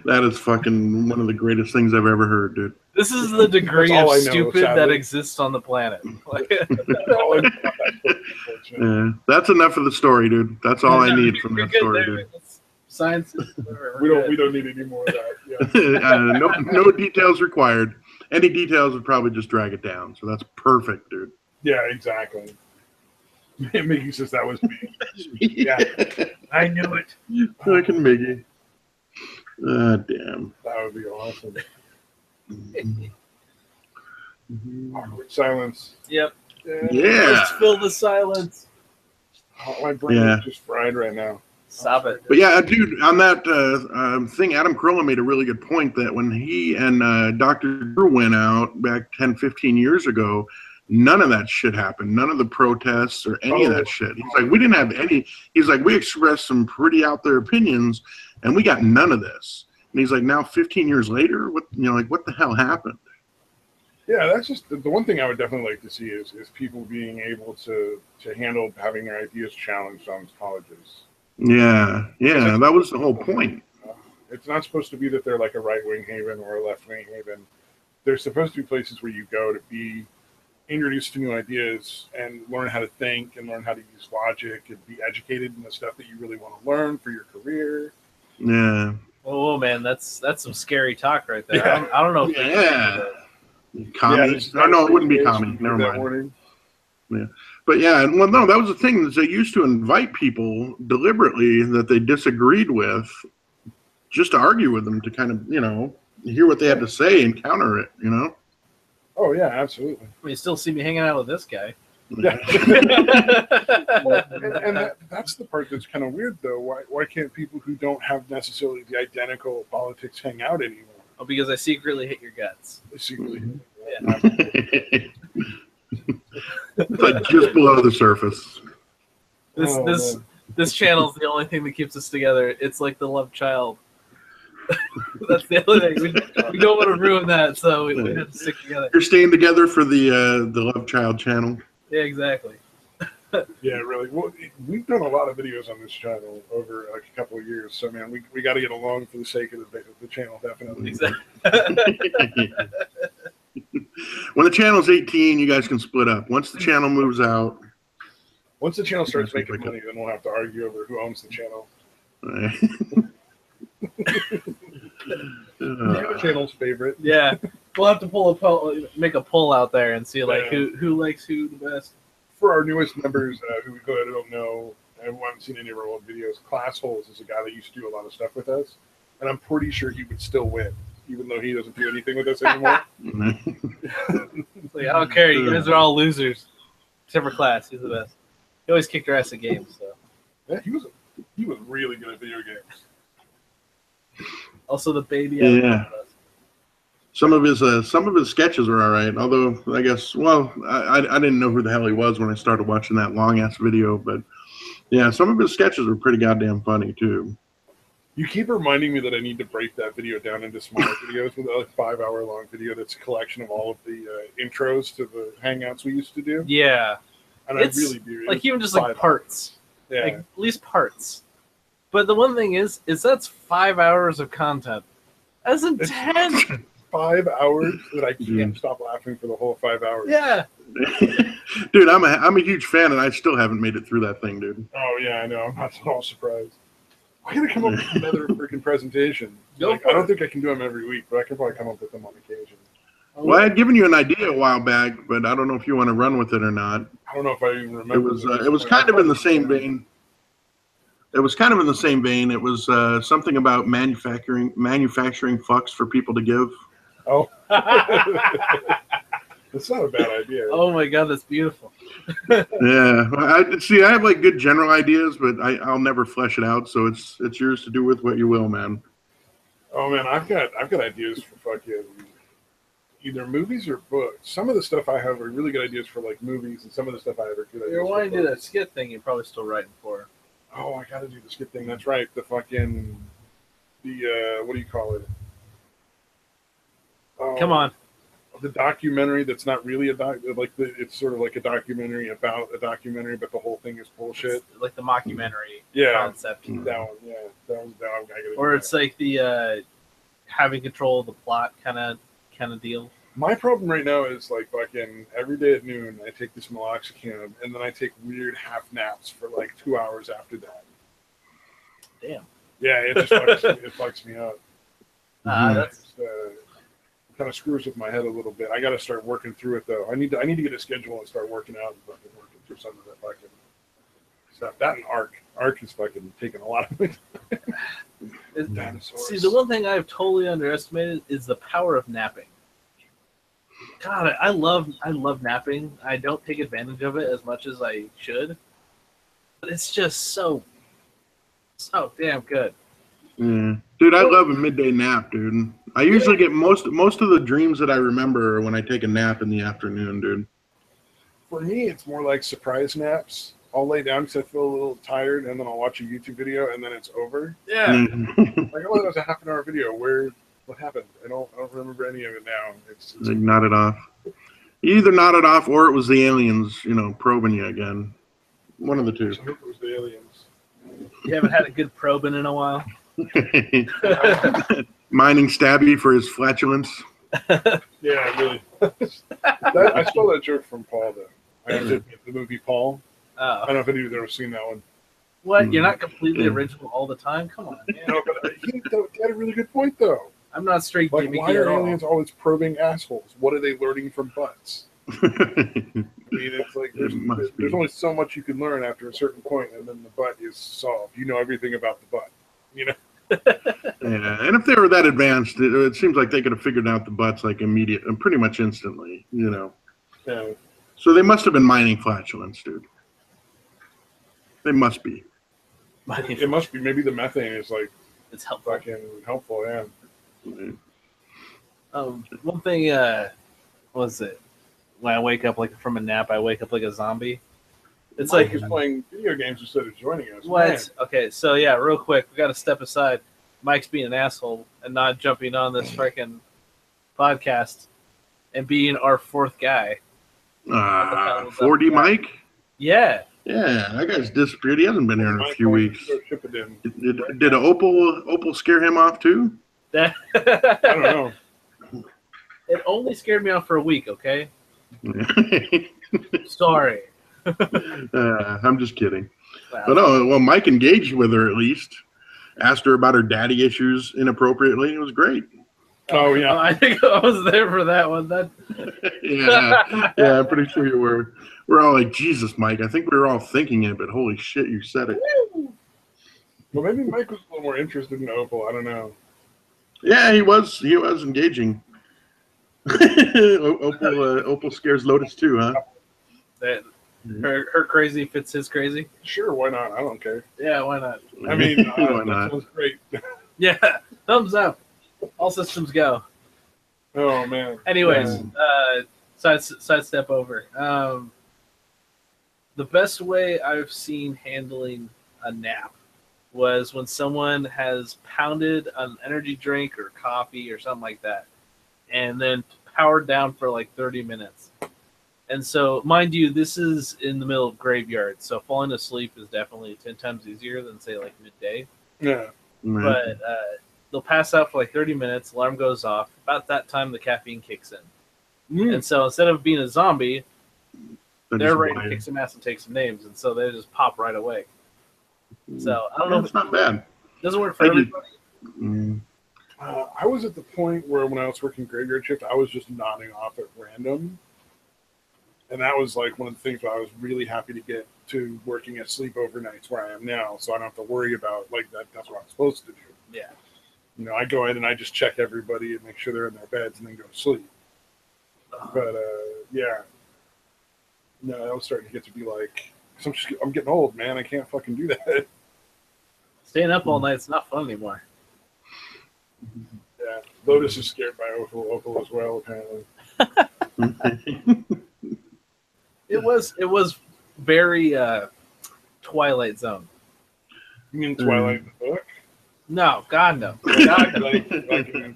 That is fucking one of the greatest things I've ever heard, dude. This is the degree That's all of I know, stupid that sadly. exists on the planet. Like, All I know about that book, unfortunately. Yeah, that's enough of the story, dude. That's all I need from You're that good story, there. dude. It's science. We don't need any more of that. Yeah. No details required. Any details would probably just drag it down. So that's perfect, dude. Yeah, exactly. Mickey says that was me. Yeah, I knew it. Fucking Miggy. Damn. That would be awesome. Awkward silence. Yep. Yeah. Let's fill the silence. Oh, my brain is just fried right now. Stop it. But yeah, dude, on that thing, Adam Carolla made a really good point that when he and Dr. Drew went out back 10, 15 years ago, none of that shit happened. None of the protests or any of that shit. He's like, we didn't have any. He's like, we expressed some pretty out there opinions, and we got none of this. And he's like, now 15 years later, what the hell happened? Yeah, that's just the one thing I would definitely like to see is people being able to handle having their ideas challenged on colleges. Yeah, that was the whole point. It's not supposed to be that they're like a right-wing haven or a left-wing haven. They're supposed to be places where you go to be introduced to new ideas and learn how to think and learn how to use logic and be educated in the stuff that you really want to learn for your career. Yeah. Oh man, that's some scary talk right there. Yeah. I don't know. If Commie? No, it wouldn't be commie. Never mind. Warning. Yeah. But yeah, well, no, that was the thing. Is they used to invite people deliberately that they disagreed with just to argue with them to kind of, hear what they had to say and counter it, Oh, yeah, absolutely. you still see me hanging out with this guy. Yeah. and that's the part that's kind of weird, though. Why can't people who don't have necessarily the identical politics hang out anymore? Oh, because I secretly hate your guts. They secretly. Yeah. It's like just below the surface. This channel is the only thing that keeps us together. It's like the love child. That's the only thing. We don't want to ruin that, so we have to stick together. You're staying together for the Love Child channel. Yeah, exactly. Yeah, really. Well, we've done a lot of videos on this channel over like a couple of years, so man, we got to get along for the sake of the channel, definitely. Exactly. When the channel's 18, you guys can split up. Once the channel moves out. Once the channel starts making money, then we'll have to argue over who owns the channel. Your channel's favorite. Yeah, we'll have to make a poll out there and see like who likes who the best. For our newest members who don't know and who haven't seen any of our old videos, Class Holes is a guy that used to do a lot of stuff with us, and I'm pretty sure he would still win, even though he doesn't do anything with us anymore. Like, I don't care. You guys are all losers, except for Class. He's the best. He always kicked our ass at games. So. Yeah, he was really good at video games. Also, the baby. Yeah. Some of his sketches were all right. Although I guess, I didn't know who the hell he was when I started watching that long ass video. But yeah, some of his sketches were pretty goddamn funny too. You keep reminding me that I need to break that video down into smaller videos with a 5-hour-long video that's a collection of all of the intros to the Hangouts we used to do. Yeah. And It's I really do. like even just like parts. Yeah. Like, at least parts. But the one thing is that's 5 hours of content. That's intense. 5 hours that I can't stop laughing for the whole 5 hours. Yeah. Dude, I'm a huge fan, and I still haven't made it through that thing, dude. Oh yeah, I know. I'm not at all surprised. I gotta come up with another freaking presentation. I don't think I can do them every week, but I can probably come up with them on occasion. Well, I had given you an idea a while back, but I don't know if you want to run with it or not. I don't know if I even remember. It was kind of in the same vein. It was kind of in the same vein. It was something about manufacturing fucks for people to give. Oh, that's not a bad idea. Oh my god, that's beautiful. Yeah, I have like good general ideas, but I'll never flesh it out. So it's yours to do with what you will, man. Oh man, I've got ideas for fucking either movies or books. Some of the stuff I have are really good ideas for like movies, and some of the stuff I have are good ideas. You're for wanting to do books. that skit thing. You're probably still writing for. Oh, I gotta do the skit thing. That's right. The fucking what do you call it? Oh, Come on. The documentary that's not really it's sort of like a documentary about a documentary, but the whole thing is bullshit. It's like the mockumentary concept. That one, yeah. That one, I gotta Or do it's that. like the having control of the plot kind of deal. My problem right now is like fucking every day at noon I take this meloxicam and then I take weird half naps for like 2 hours after that. Damn. Yeah, it just fucks me up. That's Kind of screws with my head a little bit. I got to start working through it though. I need to get a schedule and start working out and fucking working through some of that fucking stuff. That and Arc is fucking taking a lot of my time. Dinosaurs. See, the one thing I've totally underestimated is the power of napping. God, I love napping. I don't take advantage of it as much as I should, but it's just so damn good. Yeah. Dude, I love a midday nap, dude. I usually get most of the dreams that I remember when I take a nap in the afternoon, dude. For me, it's more like surprise naps. I'll lay down because I feel a little tired, and then I'll watch a YouTube video, and then it's over. Yeah. Like, oh, that was a half-an-hour video. What happened? I don't remember any of it now. It's Like, nodded off. You either nodded off or it was the aliens, probing you again. One of the two. I hope it was the aliens. You haven't had a good probing in a while. Mining Stabby for his flatulence. Yeah, really. I stole that joke from Paul, though. I did the movie Paul. I don't know if anyone's ever seen that one. What? You're not completely original all the time? Come on, man. No, but he had a really good point, though. I'm not straight Like, gimmicky why at are all. aliens always probing assholes? What are they learning from butts? I mean, it's like there's only so much you can learn after a certain point, and then the butt is solved. You know everything about the butt. Yeah, and if they were that advanced, it seems like they could have figured out the butts like immediate and pretty much instantly, Yeah. So they must have been mining flatulence, dude. They must be. It must be. Maybe the methane is like It's helpful. fucking helpful. Yeah. One thing was it when I wake up like from a nap, I wake up like a zombie. It's Mike like is playing video games instead of joining us. what? Man. Okay, so yeah, real quick, we got to step aside. Mike's being an asshole and not jumping on this freaking podcast and being our fourth guy. 4D Mike? Yeah. Yeah, that guy's disappeared. He hasn't been here in a few weeks. Ship it in. Did Opal scare him off too? That I don't know. It only scared me off for a week, okay? Sorry. I'm just kidding. Wow. But Mike engaged with her at least. Asked her about her daddy issues inappropriately. It was great. Oh yeah. I think I was there for that one. Yeah, I'm pretty sure you were. We're all like, Jesus, Mike. I think we were all thinking it, but holy shit, you said it. Well, maybe Mike was a little more interested in Opal. I don't know. Yeah, he was engaging. Opal scares Lotus too, huh? Her crazy fits his crazy. Sure, why not? I don't care. Yeah, why not? I mean, Why that not? sounds great. Yeah, thumbs up. All systems go. Oh man. Anyways, sidestep over. The best way I've seen handling a nap was when someone has pounded an energy drink or coffee or something like that, and then powered down for like 30 minutes. And so, mind you, this is in the middle of graveyard, so falling asleep is definitely 10 times easier than, say, like midday. Yeah. But they'll pass out for like 30 minutes, alarm goes off. About that time, the caffeine kicks in. And so instead of being a zombie, they're ready to kick some ass and take some names, and so they just pop right away. So I don't know. It's not bad. Doesn't work for everybody. I was at the point where when I was working graveyard shift, I was just nodding off at random. And that was like one of the things where I was really happy to get to working at sleepover nights where I am now, so I don't have to worry about like that. That's what I'm supposed to do. Yeah. You know, I go in and I just check everybody and make sure they're in their beds and then go to sleep. But yeah, no, I was starting to get to be like, I'm getting old, man. I can't fucking do that. Staying up all night's not fun anymore. Yeah, Lotus is scared by Opal as well, apparently. It was very Twilight Zone. You mean Twilight the book? No, God no.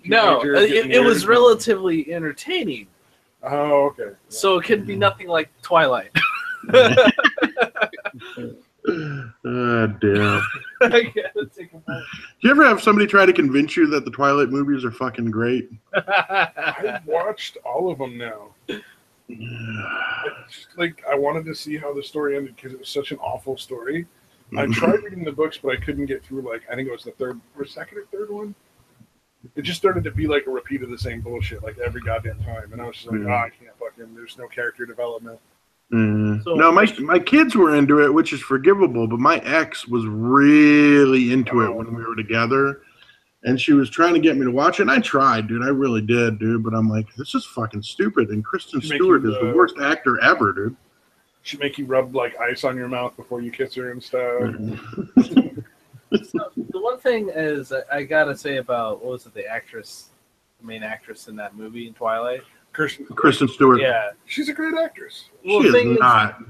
No, it was relatively entertaining. Oh, okay. So it could be nothing like Twilight. Damn. I gotta take a moment. Do you ever have somebody try to convince you that the Twilight movies are fucking great? I've watched all of them now. I wanted to see how the story ended because it was such an awful story. I tried reading the books, but I couldn't get through, like, I think it was the second or third one. It just started to be like a repeat of the same bullshit, like every goddamn time. And I was just like, I can't fucking, there's no character development. So, no, my kids were into it, which is forgivable, but my ex was really into it when we were together. And she was trying to get me to watch it, and I tried, dude. I really did, dude. But I'm like, this is fucking stupid. And Kristen Stewart is the worst actor ever, dude. She make you rub like ice on your mouth before you kiss her and stuff. So, the one thing is, I gotta say about what was it, the main actress in that movie in Twilight, Kristen Stewart. Yeah, she's a great actress. Well, she is not.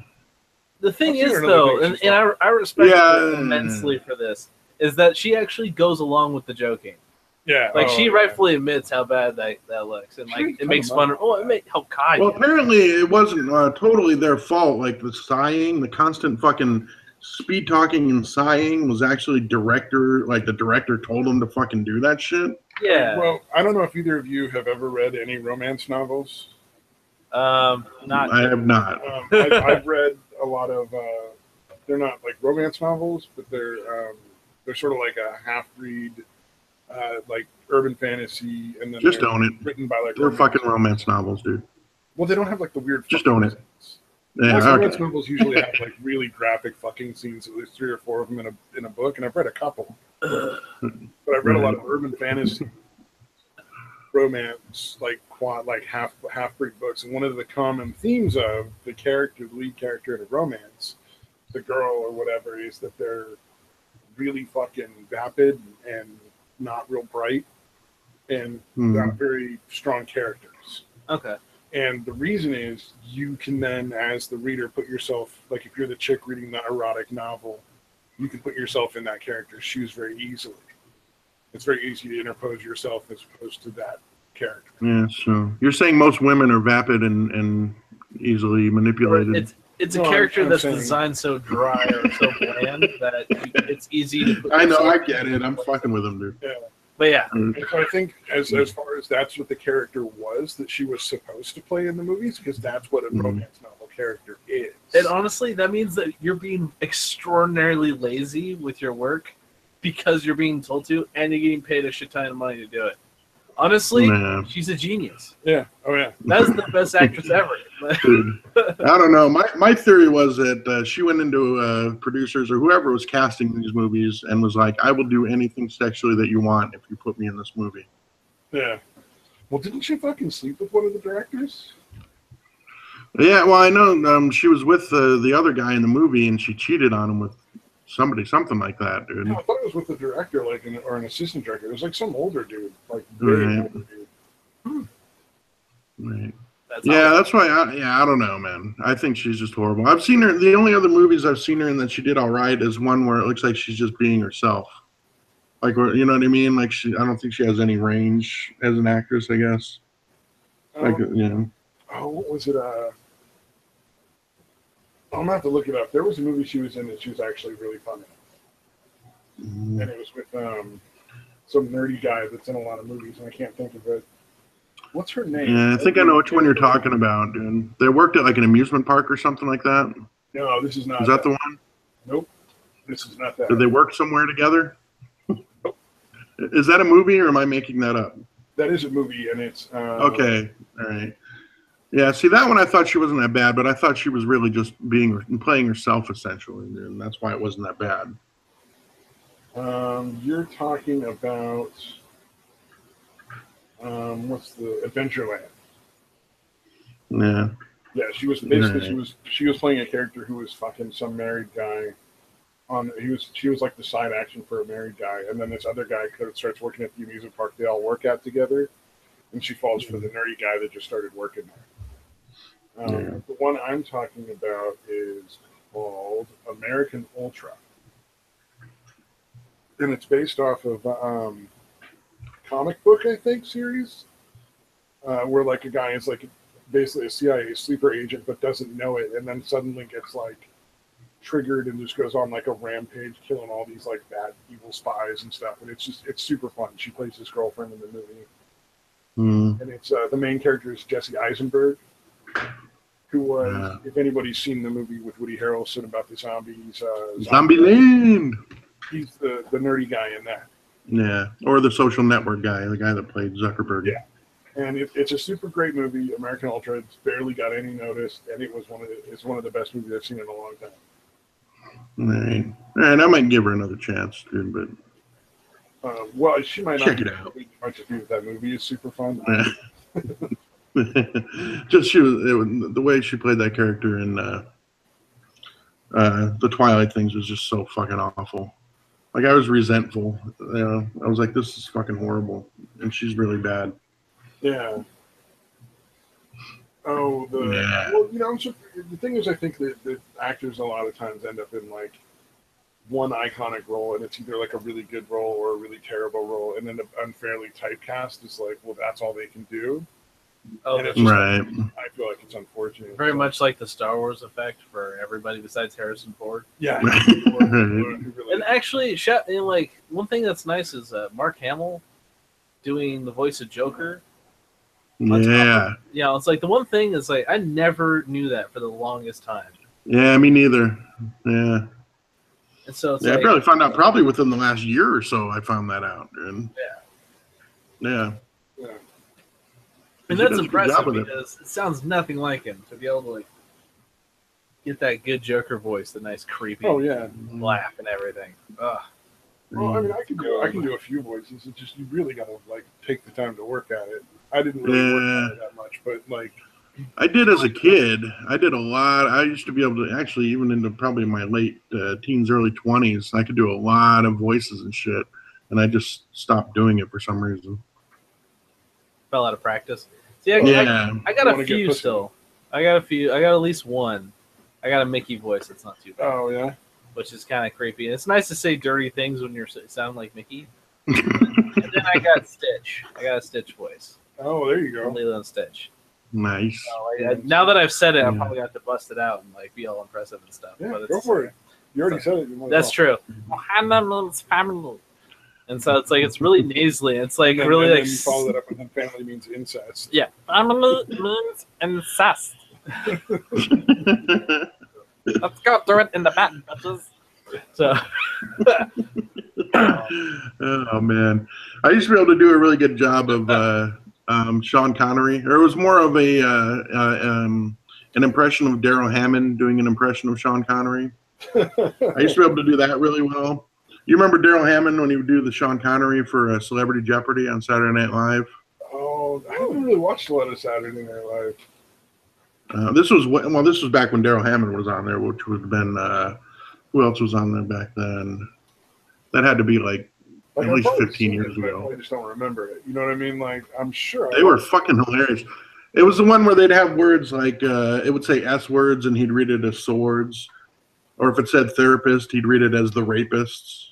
The thing is, though, and I respect her immensely for this, is that she actually goes along with the joking. Yeah, like she rightfully admits how bad that looks, and like it makes fun of. Oh, it may help Kai. Well, apparently it wasn't totally their fault. Like the sighing, the constant fucking speed talking and sighing was actually director. Like the director told them to fucking do that shit. Yeah. Well, I don't know if either of you have ever read any romance novels. Not. I have not. I've read a lot of. They're not like romance novels, but they're sort of like a half-breed, like urban fantasy, and then just own it. Written by like they're fucking romance novels, dude. Well, they don't have like the weird. Just own it. Yeah, romance novels usually have like really graphic fucking scenes. At least 3 or 4 of them in a book, and I've read a couple. But I've read a lot of urban fantasy, romance, like half-breed books, and one of the common themes of the lead character in a romance, the girl or whatever, is that they're really fucking vapid and not real bright and not very strong characters. Okay. And the reason is you can then, as the reader, put yourself, like if you're the chick reading the erotic novel, you can put yourself in that character's shoes very easily. It's very easy to interpose yourself as opposed to that character. Yeah, so you're saying most women are vapid and easily manipulated. It's a character that's designed so dry or so bland that it's easy to put. I know, I get it. I'm fucking with him, dude. Yeah. But yeah. And so I think as far as that's what the character was that she was supposed to play in the movies, because that's what a romance novel character is. And honestly, that means that you're being extraordinarily lazy with your work because you're being told to, and you're getting paid a shit ton of money to do it. Honestly, she's a genius. Yeah. Oh, yeah. That's the best actress ever. Dude, I don't know. My theory was that she went into producers or whoever was casting these movies and was like, I will do anything sexually that you want if you put me in this movie. Yeah. Well, didn't she fucking sleep with one of the directors? Yeah, well, I know she was with the other guy in the movie and she cheated on him with something like that, dude. No, I thought it was with the director, like, or an assistant director. It was like some older dude, like very older dude. Right. That's Yeah, that's why. I don't know, man. I think she's just horrible. I've seen her. The only other movies I've seen her in that she did all right is one where it looks like she's just being herself. Like, you know what I mean? Like, I don't think she has any range as an actress, I guess. Like, you know. Oh, what was it? I'm gonna have to look it up. There was a movie she was in that she was actually really funny, and it was with some nerdy guy that's in a lot of movies, and I can't think of it. What's her name? Yeah, I think I know which one you're talking about, dude. They worked at like an amusement park or something like that. No, this is not. Is that the one? Nope, this is not that. Did they work somewhere together? Nope. Is that a movie, or am I making that up? That is a movie, and it's okay. All right. Yeah, see, that one I thought she wasn't that bad, but I thought she was really just playing herself essentially, and that's why it wasn't that bad. You're talking about what's the Adventureland? Yeah. Yeah, she was basically she was playing a character who was fucking some married guy. She was like the side action for a married guy, and then this other guy starts working at the amusement park. They all work out together, and she falls for the nerdy guy that just started working there. The one I'm talking about is called American Ultra, and it's based off of comic book, I think, series, where like a guy is like basically a CIA sleeper agent but doesn't know it, and then suddenly gets like triggered and just goes on like a rampage, killing all these like bad evil spies and stuff. And it's super fun. She plays his girlfriend in the movie, and it's the main character is Jesse Eisenberg, who was, if anybody's seen the movie with Woody Harrelson about the zombies, Zombieland. He's the nerdy guy in that. Yeah, or the Social Network guy, the guy that played Zuckerberg. Yeah, and it's a super great movie. American Ultra. It's barely got any notice, and it's one of the best movies I've seen in a long time. All right. I might give her another chance, dude. But well, she might not check it out. Much to do with that movie. It's super fun. Just the way she played that character in the Twilight things was just so fucking awful. Like, I was resentful. You know, I was like, this is fucking horrible, and she's really bad. Yeah. Oh, yeah. Well, you know, the thing is, I think that actors a lot of times end up in like one iconic role, and it's either like a really good role or a really terrible role, and then unfairly typecast is like, well, that's all they can do. Oh, and it's just, right. I feel like it's unfortunate. Very much like the Star Wars effect for everybody besides Harrison Ford. Yeah. And actually, like one thing that's nice is Mark Hamill doing the voice of Joker. Yeah. Yeah, it's like the one thing is like I never knew that for the longest time. Yeah, me neither. Yeah. And so it's I probably found out within the last year or so. I found that out, dude. Yeah. And that's impressive because it sounds nothing like him to be able to like get that good Joker voice, the nice creepy laugh and everything. Ugh. Well, I mean, I can do a few voices. It's just you really gotta like take the time to work at it. I didn't really work at it that much, but like I did as a kid. I did a lot. I used to be able to actually, even into probably my late teens, early 20s, I could do a lot of voices and shit, and I just stopped doing it for some reason. Fell out of practice. See, I got a few still. I got at least one. I got a Mickey voice. It's not too bad. Oh yeah, which is kind of creepy. And it's nice to say dirty things when you sound like Mickey. And then I got Stitch. I got a Stitch voice. Oh, there you go. Lilo and Stitch. Nice. So now that I've said it, I'm probably going to have to bust it out and like be all impressive and stuff. Yeah, go for it. You already said it. That's true. Family. And so it's like it's really nasally. It's like and really then like you follow that up with family means incest. Yeah, family means incest. Let's go through it in the back, bitches. So. Oh man, I used to be able to do a really good job of Sean Connery, or it was more of an impression of Daryl Hammond doing an impression of Sean Connery. I used to be able to do that really well. You remember Daryl Hammond when he would do the Sean Connery for Celebrity Jeopardy on Saturday Night Live? Oh, I haven't really watched a lot of Saturday Night Live. This was back when Daryl Hammond was on there, which would have been who else was on there back then? That had to be like at least 15 years ago. I just don't remember it. You know what I mean? Like, I'm sure they were fucking hilarious. It was the one where they'd have words like it would say S words and he'd read it as swords, or if it said therapist, he'd read it as the rapists.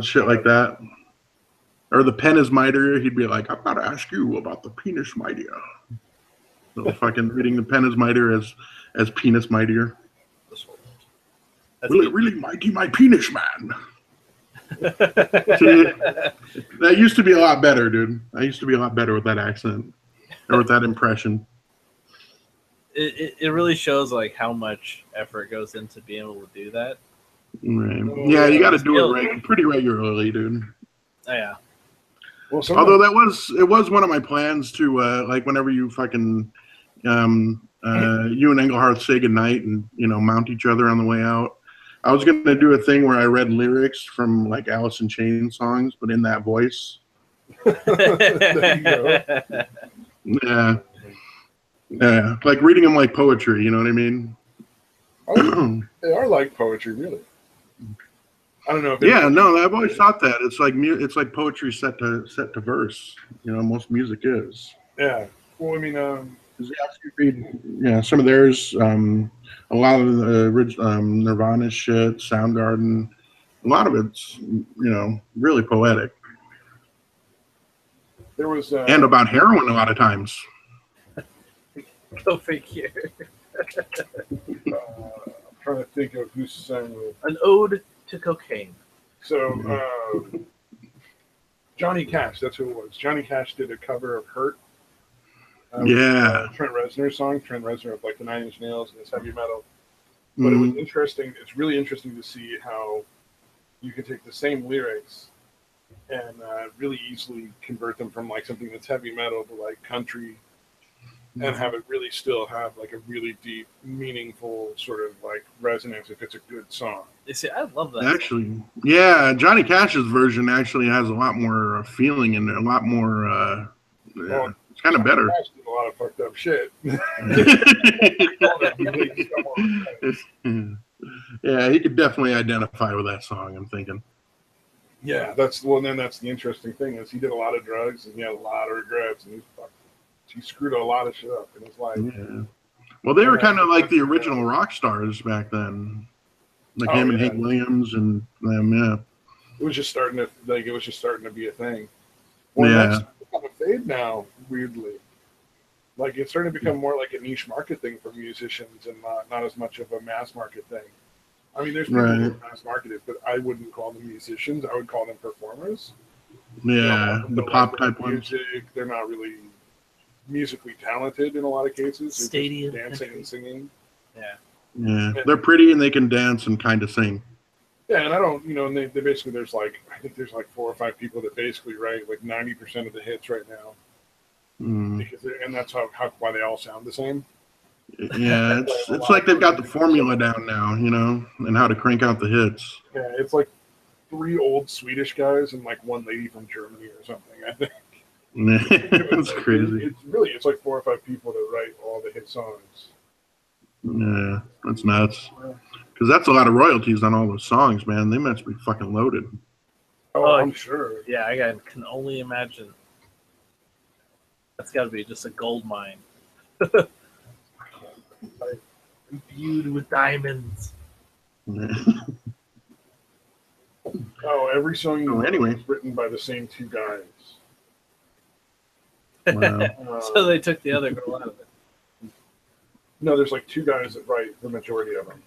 Shit like that. Or the pen is mightier, he'd be like, I'm about to ask you about the penis mightier. So fucking reading the pen is mightier as penis mightier. Will it really mighty my penis, man? See, that used to be a lot better, dude. I used to be a lot better with that accent or with that impression. It really shows like how much effort goes into being able to do that. Right. Yeah, you got to do it pretty regularly, dude. Oh, yeah. Well, although it was one of my plans to like whenever you fucking you and Engelhardt say goodnight and mount each other on the way out. I was gonna do a thing where I read lyrics from like Alice in Chains songs, but in that voice. There you go. Yeah, like reading them like poetry. You know what I mean? Oh, they are like poetry, really. I don't know. If I've always thought that it's like poetry set to verse. Most music is. Yeah. Well, I mean, because you read, some of theirs, a lot of the original Nirvana shit, Soundgarden, a lot of it's really poetic. There was and about heroin a lot of times. Go figure. I'm trying to think of who sang it. An ode to cocaine. So Johnny Cash, that's who it was. Johnny Cash did a cover of "Hurt." Trent Reznor's song. Trent Reznor of like the Nine Inch Nails and his heavy metal. But it was interesting. It's really interesting to see how you can take the same lyrics and really easily convert them from like something that's heavy metal to like country, and have it really still have like a really deep, meaningful sort of like resonance if it's a good song. You see, I love that. Actually, yeah, Johnny Cash's version actually has a lot more feeling and a lot more. It's kind of better. Cash did a lot of fucked up shit. Yeah, he could definitely identify with that song, I'm thinking. Yeah, that's the interesting thing is he did a lot of drugs and he had a lot of regrets and he screwed a lot of shit up in his life. Yeah. Well, they were kind of like the original rock stars back then, like him and Hank Williams and them. Yeah, it was just starting to be a thing. Well, that's kind of fade now, weirdly. Like it's starting to become more like a niche market thing for musicians and not as much of a mass market thing. I mean, there's people who are mass marketed, but I wouldn't call them musicians. I would call them performers. Yeah, the pop type ones. They're not really musically talented in a lot of cases. Stadium dancing and singing. Yeah, they're pretty and they can dance and kind of sing. Yeah, and I don't, and they basically there's like 4 or 5 people that basically write like 90% of the hits right now. Because and that's why they all sound the same. Yeah, it's like they've got the formula down now, and how to crank out the hits. Yeah, it's like 3 old Swedish guys and like 1 lady from Germany or something, I think. That's crazy. It's like 4 or 5 people that write all the hit songs. Yeah, that's nuts. Because that's a lot of royalties on all those songs, man. They must be fucking loaded. Oh, I'm sure. Yeah, I can only imagine. That's got to be just a gold mine. Imbued with diamonds. Every song is written by the same 2 guys. Wow. So they took the other girl out of it. No, there's like 2 guys that write the majority of them.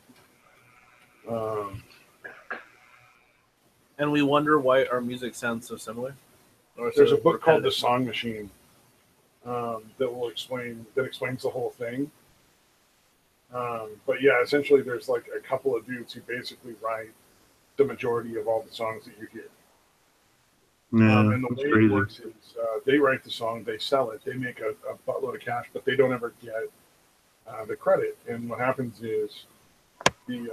And we wonder why our music sounds so similar. There's a book called The Song Machine that explains the whole thing. But yeah, essentially there's like a couple of dudes who basically write the majority of all the songs that you hear. Yeah, and the way it works is they write the song, they sell it, they make a buttload of cash, but they don't ever get the credit. And what happens is the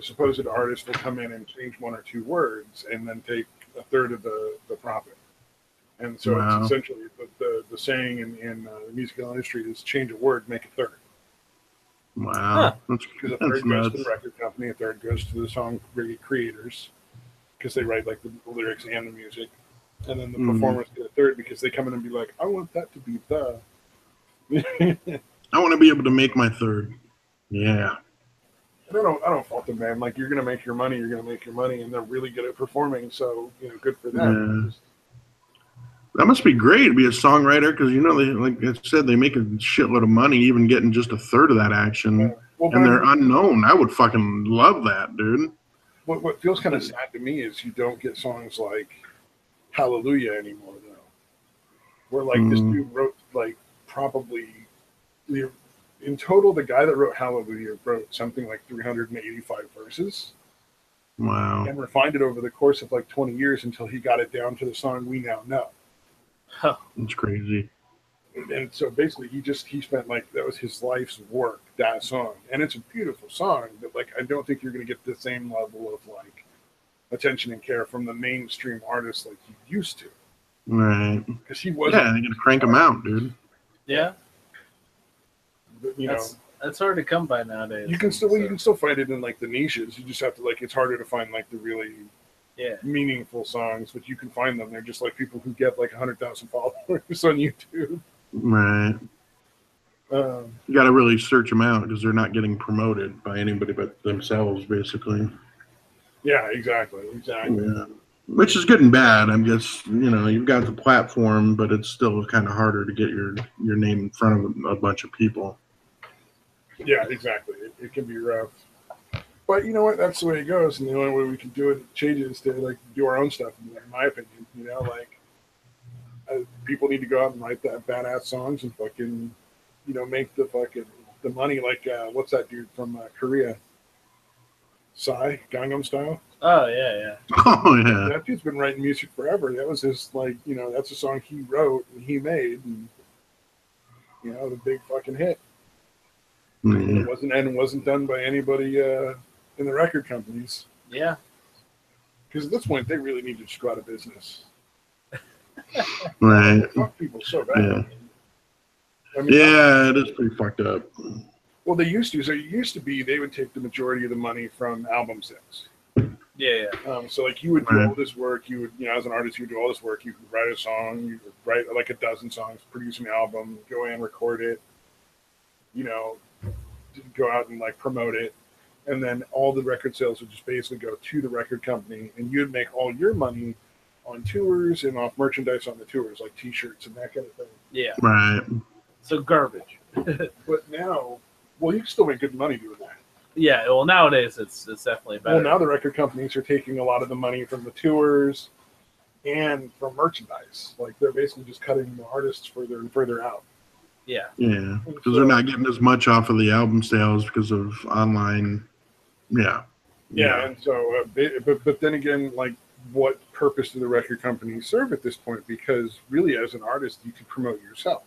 supposed artist will come in and change 1 or 2 words and then take a third of the profit. And so it's essentially the saying in the musical industry is change a word, make a third. Wow. Because a third goes to the record company, a third goes to the song creators because they write like the lyrics and the music. And then the performers get a third because they come in and be like, I want that to be the. I want to be able to make my third. Yeah. I don't fault them, man. Like, you're gonna make your money, and they're really good at performing. So, good for them. Yeah. That must be great to be a songwriter because they, like I said, they make a shitload of money even getting just a third of that action, Well, and they're unknown. I would fucking love that, dude. What feels kind of sad to me is you don't get songs like Hallelujah anymore, though. Where like this dude wrote like probably in total, the guy that wrote Hallelujah wrote something like 385 verses. Wow. And refined it over the course of like 20 years until he got it down to the song we now know. Huh. That's crazy. And so basically he spent like, that was his life's work, that song. And it's a beautiful song, but like, I don't think you're going to get the same level of like attention and care from the mainstream artists like you used to. Right. Because he wasn't. Yeah, they're going to crank them out, dude. Yeah. But, that's hard to come by nowadays. You can still find it in like the niches. You just have to like, it's harder to find like the really meaningful songs, but you can find them. They're just like people who get like 100,000 followers on YouTube. Right. You got to really search them out because they're not getting promoted by anybody but themselves, basically. Yeah, exactly. Yeah. Which is good and bad. I guess you've got the platform, but it's still kind of harder to get your name in front of a bunch of people. Yeah, exactly. It can be rough, but you know what? That's the way it goes, and the only way we can do it changes to like do our own stuff. In my opinion, people need to go out and write that badass songs and fucking, make the money. Like what's that dude from Korea? Psy, Gangnam Style. Oh yeah. Oh yeah. That dude's been writing music forever. That was his that's a song he wrote and he made, and the big fucking hit. Mm-hmm. It wasn't done by anybody in the record companies. Yeah. Because at this point, they really need to just go out of business. Right. Fuck people so bad. Yeah. It is pretty fucked up. Well, they used to. So it used to be they would take the majority of the money from album sales. Yeah. So like you would do all this work. You would, as an artist, you would do all this work. You could write a song. You could write like a dozen songs, produce an album, go in, record it. Go out and like promote it, and then all the record sales would just basically go to the record company, and you'd make all your money on tours and off merchandise on the tours, like T-shirts and that kind of thing. Yeah. Right. So garbage. But now, you can still make good money doing that. Yeah. Well, nowadays it's definitely better. Well, now the record companies are taking a lot of the money from the tours and from merchandise. Like they're basically just cutting the artists further and further out. Yeah. Yeah, because they're not getting as much off of the album sales because of online. Yeah. Yeah, and so, but then again, like, what purpose do the record companies serve at this point? Because really, as an artist, you can promote yourself.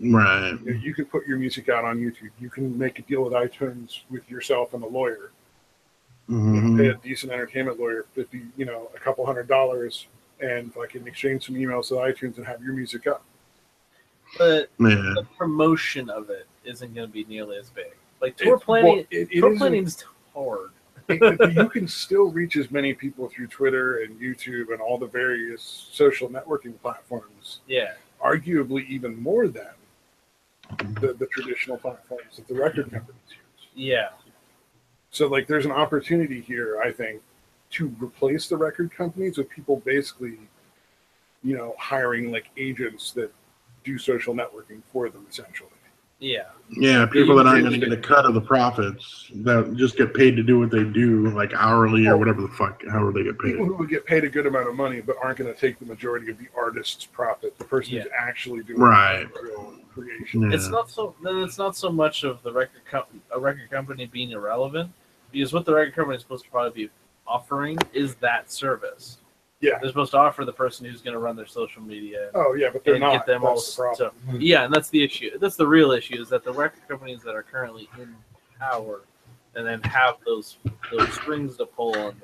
Right. You can put your music out on YouTube. You can make a deal with iTunes with yourself and a lawyer. Mm-hmm. Pay a decent entertainment lawyer a couple $100, and fucking exchange some emails to iTunes and have your music up. But the promotion of it isn't going to be nearly as big. Like tour planning, tour planning is hard. You can still reach as many people through Twitter and YouTube and all the various social networking platforms. Yeah, arguably even more than the traditional platforms that the record companies use. Yeah. So like, there's an opportunity here, I think, to replace the record companies with people basically, hiring like agents that do social networking for them, essentially. Yeah. Yeah, people that aren't going to get a cut of the profits, that just get paid to do what they do, like hourly or whatever the fuck, however they get paid. People who would get paid a good amount of money, but aren't going to take the majority of the artist's profit. The person who's actually doing the real creation. Yeah. It's not so much of the record company being irrelevant, because what the record company is supposed to probably be offering is that service. Yeah, they're supposed to offer the person who's going to run their social media. Oh yeah, but they're not. Get them all. Yeah, and that's the issue. That's the real issue, is that the record companies that are currently in power, and then have those strings to pull on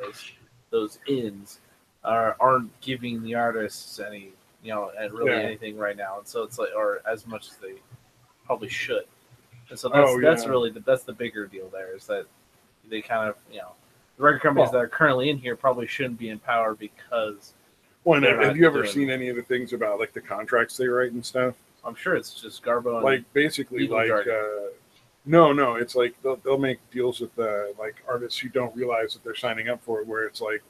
those ins, aren't giving the artists any anything right now. And so it's like, or as much as they probably should. And so that's really that's the bigger deal there, is that they kind of the record companies that are currently in here probably shouldn't be in power because. Well, have you ever seen any of the things about like the contracts they write and stuff? I'm sure it's just Garbo. Like basically, legal like jargon. no, it's like they'll make deals with like artists who don't realize that they're signing up for it, where it's like,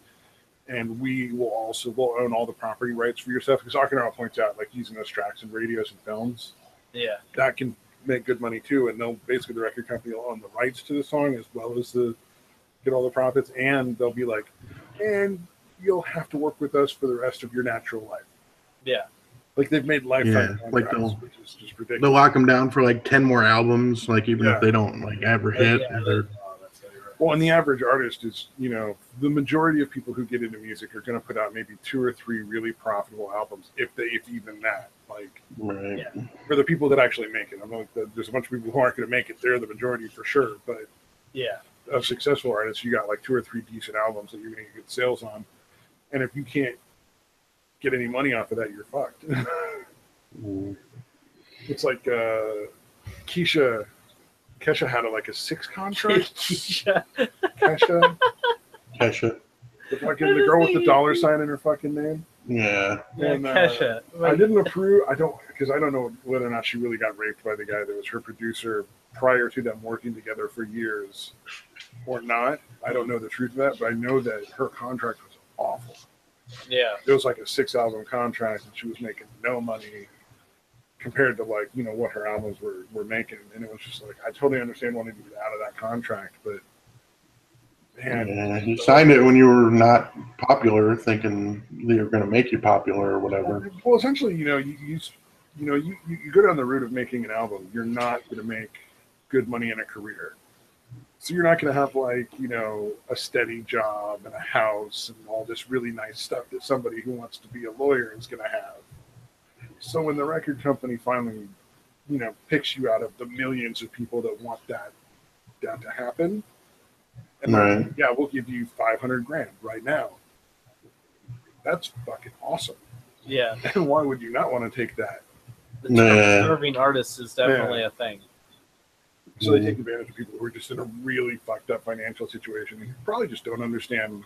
and we'll own all the property rights for your stuff. Because Akinawa points out, like using those tracks in radios and films, Yeah. that can make good money too. And they'll basically the record company will own the rights to the song as well as get all the profits, and they'll be like, and you'll have to work with us for the rest of your natural life. Yeah. Like they've made lifetime like contracts, which is just ridiculous. They'll lock them down for like 10 more albums, like even Yeah. if they don't like ever hit. Well, and the average artist is, the majority of people who get into music are going to put out maybe 2 or 3 really profitable albums, if even that. Like, Right. Yeah. for the people that actually make it. I know there's a bunch of people who aren't going to make it. They're the majority for sure. But Yeah. a successful artist, you got like 2 or 3 decent albums that you're going to get sales on. And if you can't get any money off of that, you're fucked. It's like Kesha had a 6 contract. Kesha. Kesha. The girl with the dollar sign in her fucking name. Yeah. And Kesha. I didn't approve. I don't know whether or not she really got raped by the guy that was her producer prior to them working together for years or not. I don't know the truth of that, but I know that her contract was awful. Yeah. It was like a 6-album contract, and she was making no money compared to what her albums were making. And it was just like, I totally understand wanting to get out of that contract, but man, Yeah, you signed it when you were not popular, thinking they were going to make you popular or whatever. Well, essentially, you go down the route of making an album. You're not going to make good money in a career. So you're not going to have a steady job and a house and all this really nice stuff that somebody who wants to be a lawyer is going to have. So when the record company finally, picks you out of the millions of people that want that to happen, and Right. yeah, we'll give you $500,000 right now. That's fucking awesome. Yeah. And why would you not want to take that? The term starving artist is definitely a thing. So they take advantage of people who are just in a really fucked up financial situation and probably just don't understand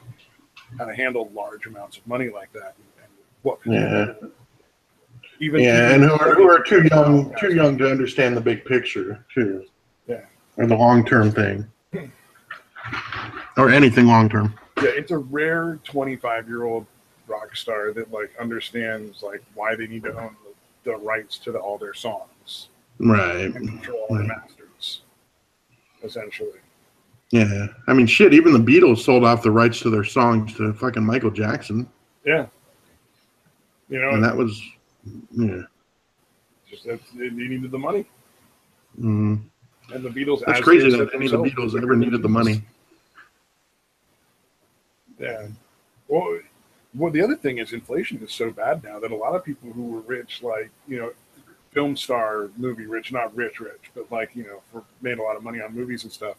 how to handle large amounts of money like that. And what and who are too young to understand the big picture too. Yeah. Or the long-term thing. Or anything long-term. Yeah, it's a rare 25-year-old rock star that understands why they need to own the rights to all their songs. Right. And control all the masters, essentially. Yeah. I mean, shit, even the Beatles sold off the rights to their songs to fucking Michael Jackson. Yeah. And that was, just that they needed the money. Mm-hmm. And the Beatles. That's crazy that any of the Beatles ever needed the money. Yeah. Well, the other thing is inflation is so bad now that a lot of people who were rich, film star, movie rich, not rich, but made a lot of money on movies and stuff.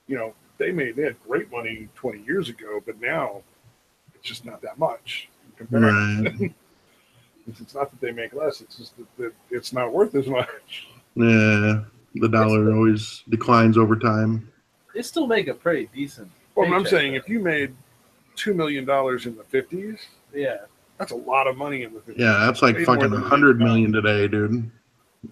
They had great money 20 years ago, but now it's just not that much. Right. It's not that they make less; it's just that it's not worth as much. Yeah, the dollar always declines over time. They still make a pretty decent. Well, I'm saying if you made $2 million in the 50s, yeah, that's a lot of money in the 50s. Yeah, that's like fucking 100 million today, dude.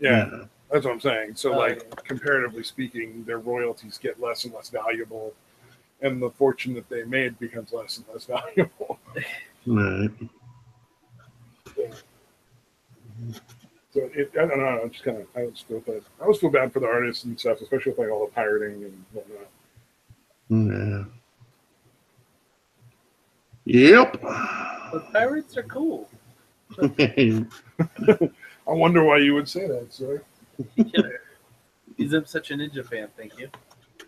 Yeah, that's what I'm saying. So, comparatively speaking, their royalties get less and less valuable, and the fortune that they made becomes less and less valuable. Right. So I don't know. It's kind of I always feel bad for the artists and stuff, especially with all the pirating and whatnot. Yeah. Yep. But pirates are cool. I wonder why you would say that, sir. He's such a ninja fan. Thank you.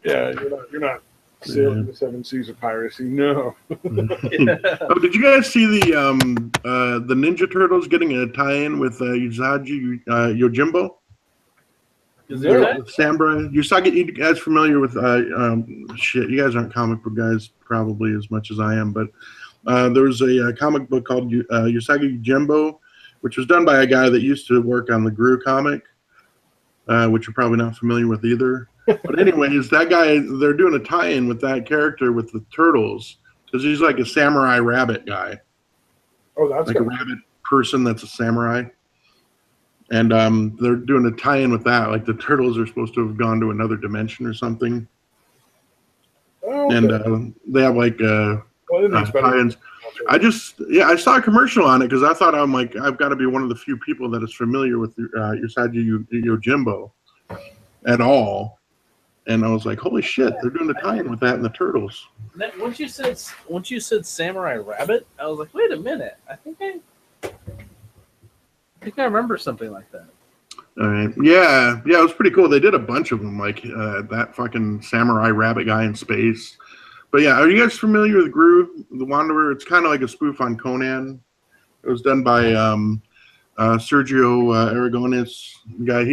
Yeah, you're not sailing the 7 seas of piracy. No. Oh, did you guys see the Ninja Turtles getting a tie-in with Usagi Yojimbo? Is there Samurai. Usagi, you guys familiar with shit? You guys aren't comic book guys probably as much as I am, but there was a comic book called Usagi Yojimbo, which was done by a guy that used to work on the Gru comic, which you're probably not familiar with either. But anyways, that guy, they're doing a tie-in with that character with the turtles because he's like a samurai rabbit guy. Oh, that's like a rabbit person that's a samurai. And they're doing a tie-in with that. Like the turtles are supposed to have gone to another dimension or something. Oh, okay. And they have like Well, I didn't expect it. tie-ins. I saw a commercial on it because I thought I've got to be one of the few people that is familiar with Usagi Yojimbo at all. And I was like, holy shit, they're doing a tie-in with that and the turtles. Once you said Samurai Rabbit, I was like, wait a minute. I think I remember something like that. All right. Yeah, it was pretty cool. They did a bunch of them, like that fucking Samurai Rabbit guy in space. But yeah, are you guys familiar with Gru the Wanderer? It's kind of like a spoof on Conan. It was done by Sergio Aragonis guy.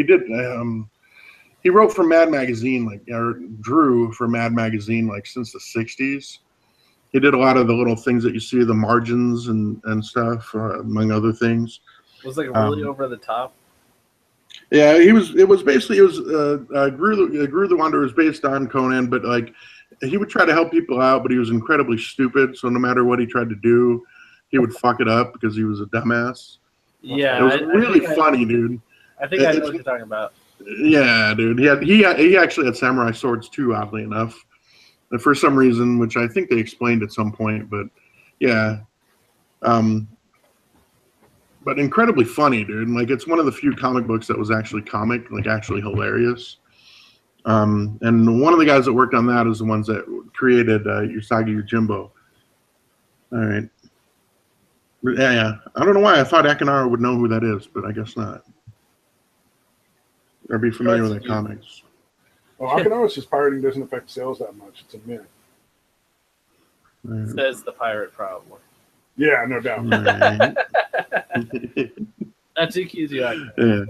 He wrote for Mad Magazine, or drew for Mad Magazine, since the '60s. He did a lot of the little things that you see, the margins and stuff, among other things. It was really over the top. Yeah, Gru the Wanderer was based on Conan, but he would try to help people out, but he was incredibly stupid. So no matter what he tried to do, he would fuck it up because he was a dumbass. Yeah, it was really funny, dude. I think I know what you're talking about. Yeah, dude. He actually had samurai swords too, oddly enough. And for some reason, which I think they explained at some point, but yeah. But incredibly funny, dude. It's one of the few comic books that was actually comic, actually hilarious. And one of the guys that worked on that is the ones that created Usagi Yojimbo. All right. Yeah. I don't know why I thought Akinara would know who that is, but I guess not. Or be familiar with the comics. Well, Akinara's just pirating doesn't affect sales that much. It's a myth. Says the pirate, probably. Yeah, no doubt. That's Ikizio. Yeah.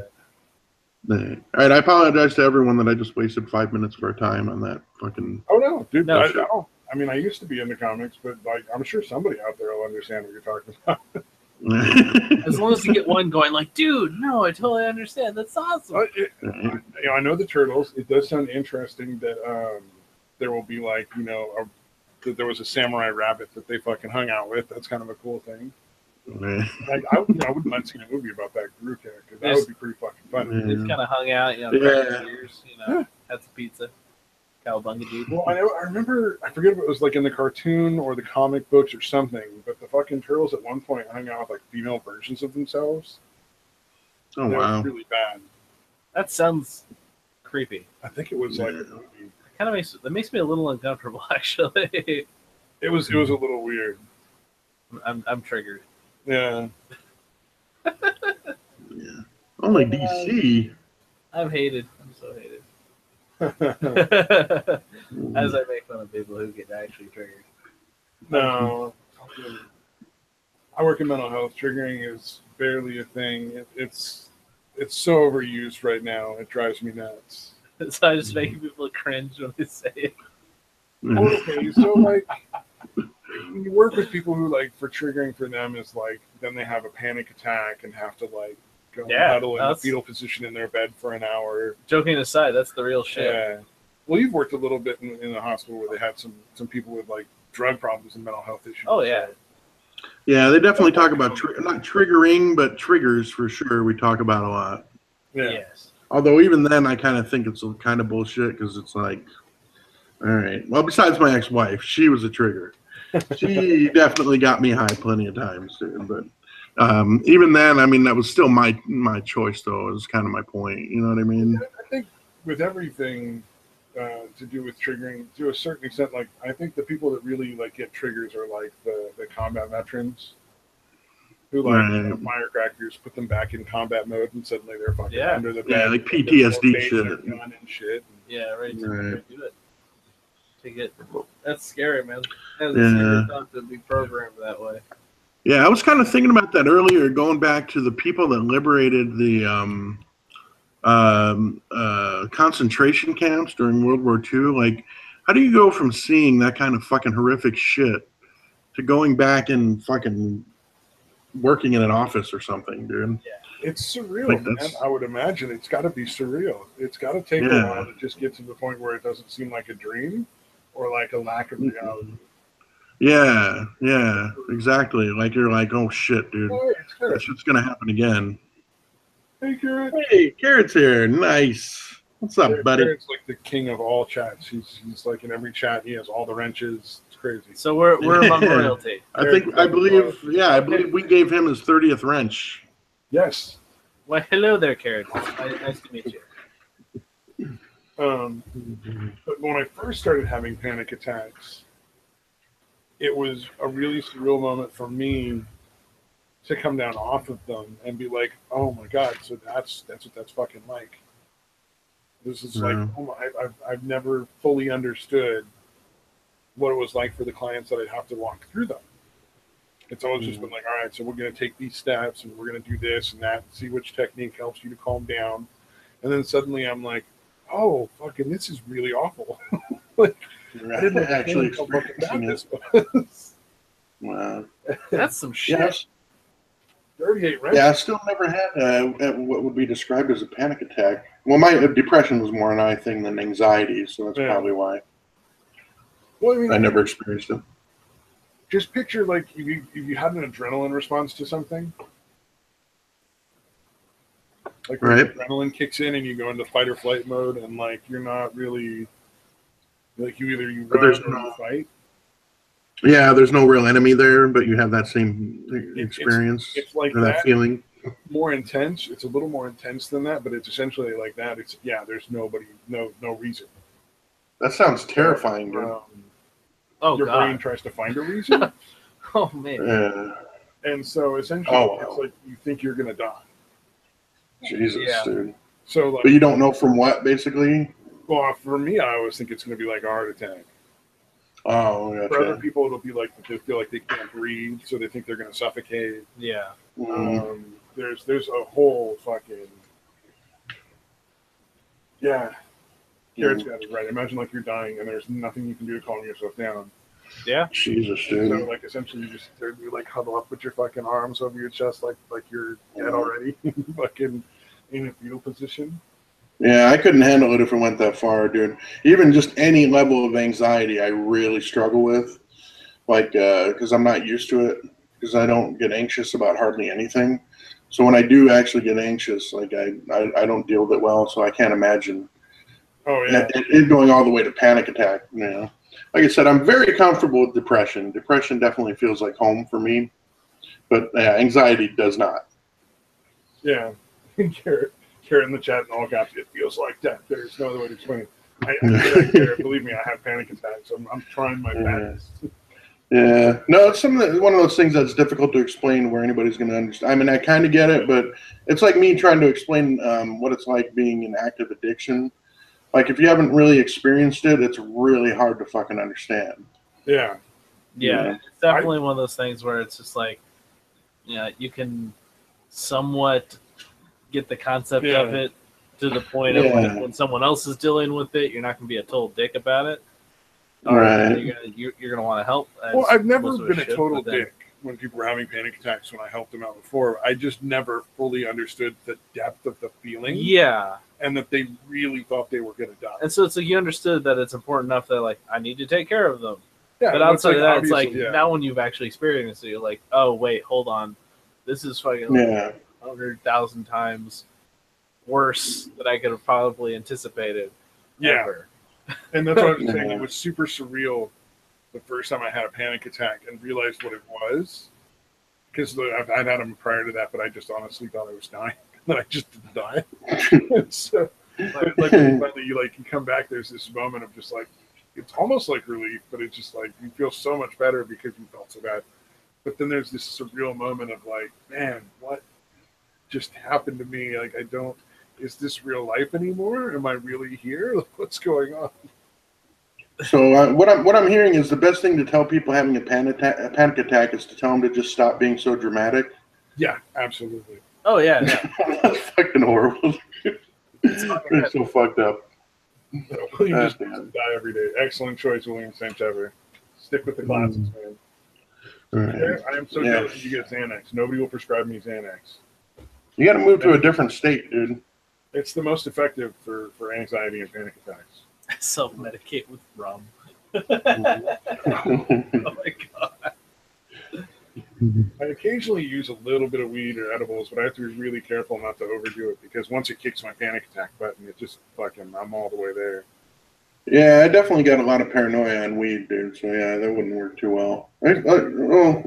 All right, I apologize to everyone that I just wasted 5 minutes of our time on that fucking. Oh no, dude! No, I mean, I used to be into comics, but I'm sure somebody out there will understand what you're talking about. As long as you get one going, dude, no, I totally understand. That's awesome. I know the turtles. It does sound interesting that there will be that there was a samurai rabbit that they fucking hung out with. That's kind of a cool thing. I wouldn't mind seeing a movie about that Gru character. That would be pretty fucking fun. They just kind of hung out, beers, had some pizza, cowabunga dude. Well, I remember, I forget if it was in the cartoon or the comic books or something, but the fucking turtles at one point hung out with female versions of themselves. Oh, wow. It was really bad. That sounds creepy. I think it was a movie. That makes me a little uncomfortable, actually. It was a little weird. I'm triggered. Yeah. Yeah. Only DC. I'm hated. I'm so hated. As I make fun of people who get actually triggered. No. I work in mental health. Triggering is barely a thing. It's so overused right now. It drives me nuts. So I just make people cringe when they say it. Okay, so when you work with people who for triggering for them is then they have a panic attack and have to go and huddle in the fetal position in their bed for an hour. Joking aside, that's the real shit. Yeah. Well, you've worked a little bit in a hospital where they had some people with drug problems and mental health issues. Oh yeah. Yeah, they definitely talk about not triggering, but triggers for sure. We talk about a lot. Yeah. Yes. Although even then, I kind of think it's kind of bullshit because it's all right. Well, besides my ex-wife, she was a trigger. She definitely got me high plenty of times, dude. But even then, I mean, that was still my choice, though. It was kind of my point. You know what I mean? I think with everything to do with triggering, to a certain extent, I think the people that really get triggers are the combat veterans who firecrackers put them back in combat mode and suddenly they're fucking under the bed. Yeah, PTSD shit. And shit. Yeah, right. Do it. That's scary, man. That's a scary thought to be programmed that way. Yeah, I was kind of thinking about that earlier, going back to the people that liberated the concentration camps during World War II. How do you go from seeing that kind of fucking horrific shit to going back and fucking working in an office or something, dude? Yeah. It's surreal, man. I would imagine it's got to be surreal. It's got to take a while to just get to the point where it doesn't seem like a dream or a lack of reality. Yeah, exactly. You're oh shit, dude. That shit's gonna happen again. Hey, Garrett. Hey, Carrot's here. Nice. What's up, buddy? Garrett's like the king of all chats. He's like in every chat. He has all the wrenches. It's crazy. So we're among royalty. I believe we gave him his 30th wrench. Yes. Well, hello there, Carrot. Nice to meet you. But when I first started having panic attacks, it was a really surreal moment for me to come down off of them and be like, "Oh my god!" So that's what that's fucking like. This is like, oh my, I've never fully understood what it was like for the clients that I'd have to walk through them. It's always just been like, all right, so we're going to take these steps and we're going to do this and that, and see which technique helps you to calm down. And then suddenly I'm like, oh, fucking, this is really awful. Like, I didn't actually how fucking bad experiencing this was. Wow. That's some shit. Yes. 38 wrenches. Yeah, I still never had what would be described as a panic attack. Well, my depression was more an eye thing than anxiety, so that's probably why Well, I mean, I never experienced it. just picture like if you had an adrenaline response to something. Like when adrenaline kicks in and you go into fight or flight mode, and like you're not really like you run or you fight. Yeah, there's no real enemy there, but you have that same experience. It's like that feeling. More intense. It's a little more intense than that, but it's essentially like that. It's there's nobody, no reason. That sounds terrifying, dude. Your brain tries to find a reason. Oh man. And so essentially, it's like you think you're gonna die. Jesus, dude. So, like, but you don't know from what, basically. Well, for me, I always think it's gonna be like a heart attack. Oh, gotcha. For other people, it'll be like they feel like they can't breathe, so they think they're gonna suffocate. Yeah. There's a whole fucking Garrett's got it right. Imagine like you're dying and there's nothing you can do to calm yourself down. Yeah. Jesus, dude. So like essentially you just you like huddle up with your fucking arms over your chest like you're dead already, fucking in a fetal position. Yeah, I couldn't handle it if it went that far, dude. Even just any level of anxiety, I really struggle with, like, because I'm not used to it. Because I don't get anxious about hardly anything. So when I do actually get anxious, like I don't deal with it well. So I can't imagine. Oh yeah. It going all the way to panic attack. You know, like I said, I'm very comfortable with depression. Depression definitely feels like home for me, but anxiety does not. Yeah, Garrett in the chat in all caps. It feels like that. There's no other way to explain it. Garrett, believe me, I have panic attacks. I'm trying my best. Yeah, no, it's one of those things that's difficult to explain where anybody's going to understand. I mean, I kind of get it, but it's like me trying to explain what it's like being in active addiction. Like, if you haven't really experienced it, it's really hard to fucking understand. Yeah. Yeah, it's definitely one of those things where it's just like, you can somewhat get the concept of it to the point of like when someone else is dealing with it, you're not going to be a total dick about it. Right. You're going to want to help. Well, I've never been a total dick when people were having panic attacks when I helped them out before. I just never fully understood the depth of the feeling. Yeah. And that they really thought they were going to die. And so it's like you understood that it's important enough that like I need to take care of them. Yeah, but outside of that, it's like now when you've actually experienced it, you're like, oh wait, hold on, this is fucking 100,000 times worse than I could have probably anticipated. Ever. And that's what I was saying. It was super surreal the first time I had a panic attack and realized what it was. Because I'd had them prior to that, but I just honestly thought I was dying. And I just didn't die. So, like finally, you come back. There's this moment of just like, it's almost like relief, but it's just like you feel so much better because you felt so bad. But then there's this surreal moment of like, man, what just happened to me? Like, is this real life anymore? Am I really here? Like, what's going on? So what I'm hearing is the best thing to tell people having a panic attack is to tell them to just stop being so dramatic. Yeah, absolutely. Oh yeah, that's fucking horrible. It's so fucked up. William just die every day. Excellent choice, William St. Ever. Stick with the classics, man. Right. I am so jealous you get Xanax. Nobody will prescribe me Xanax. You got to move to a different state, dude. It's the most effective for anxiety and panic attacks. Self-medicate with rum. Oh my god. I occasionally use a little bit of weed or edibles, but I have to be really careful not to overdo it because once it kicks my panic attack button, it just fucking, I'm all the way there. Yeah, I definitely got a lot of paranoia on weed, dude. So yeah, that wouldn't work too well. Well,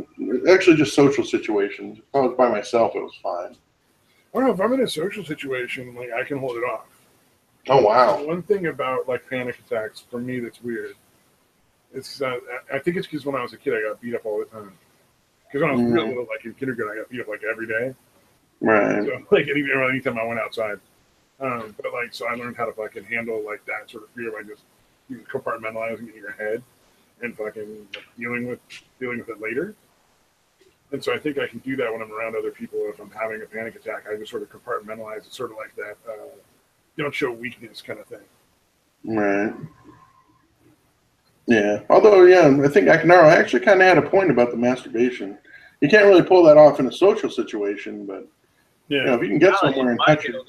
actually, just social situations. If I was by myself, it was fine. I don't know if I'm in a social situation, like I can hold it off. Oh wow. One thing about like panic attacks for me that's weird. It's I think it's because when I was a kid, I got beat up all the time. Because when I was real little, like in kindergarten, I got beat up like every day. Right. So like anytime I went outside, but like so I learned how to fucking handle like that sort of fear by just compartmentalizing it in your head and fucking like, dealing with it later. And so I think I can do that when I'm around other people. If I'm having a panic attack, I just sort of compartmentalize it, sort of like that. Don't show weakness kind of thing. Right. Yeah. Although, yeah, I think Akinaro actually kind of had a point about the masturbation. You can't really pull that off in a social situation, but Yeah. you know, if you can get somewhere and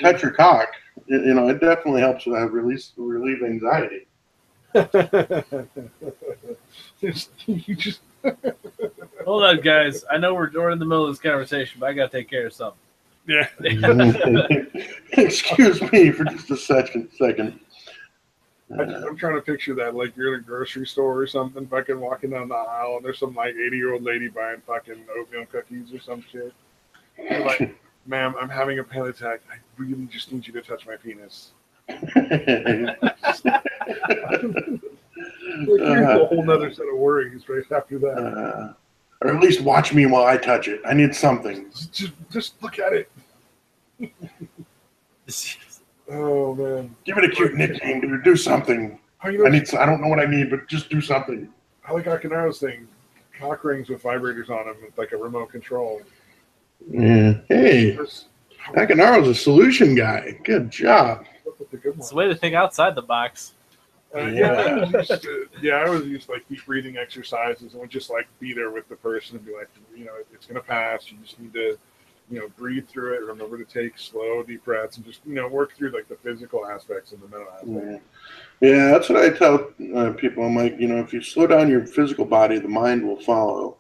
touch your cock, you know, it definitely helps relieve anxiety. You just Hold on, guys. I know we're in the middle of this conversation, but I gotta take care of something. yeah. Excuse me for just a second. I'm trying to picture that, like you're in a grocery store or something, fucking walking down the aisle, and there's some like 80-year-old lady buying fucking oatmeal cookies or some shit. You're like, ma'am, I'm having a panic attack. I really just need you to touch my penis. Like, here's a whole nother set of worries right after that. Or at least watch me while I touch it. I need something. Just look at it. Oh man! Give it a cute nickname, dude. Do something. How you know I don't know what I need, but just do something. I like Akinaro's thing. Cock rings with vibrators on them, with like a remote control. Yeah. Hey, Akinaro's a solution guy. Good job. It's a way to think outside the box. I always used like deep breathing exercises and would just like be there with the person and be like, you know, it's gonna pass. You just need to, you know, breathe through it. Remember to take slow, deep breaths and just, you know, work through like the physical aspects and the mental aspects. Yeah, that's what I tell people. I'm like, you know, if you slow down your physical body, the mind will follow.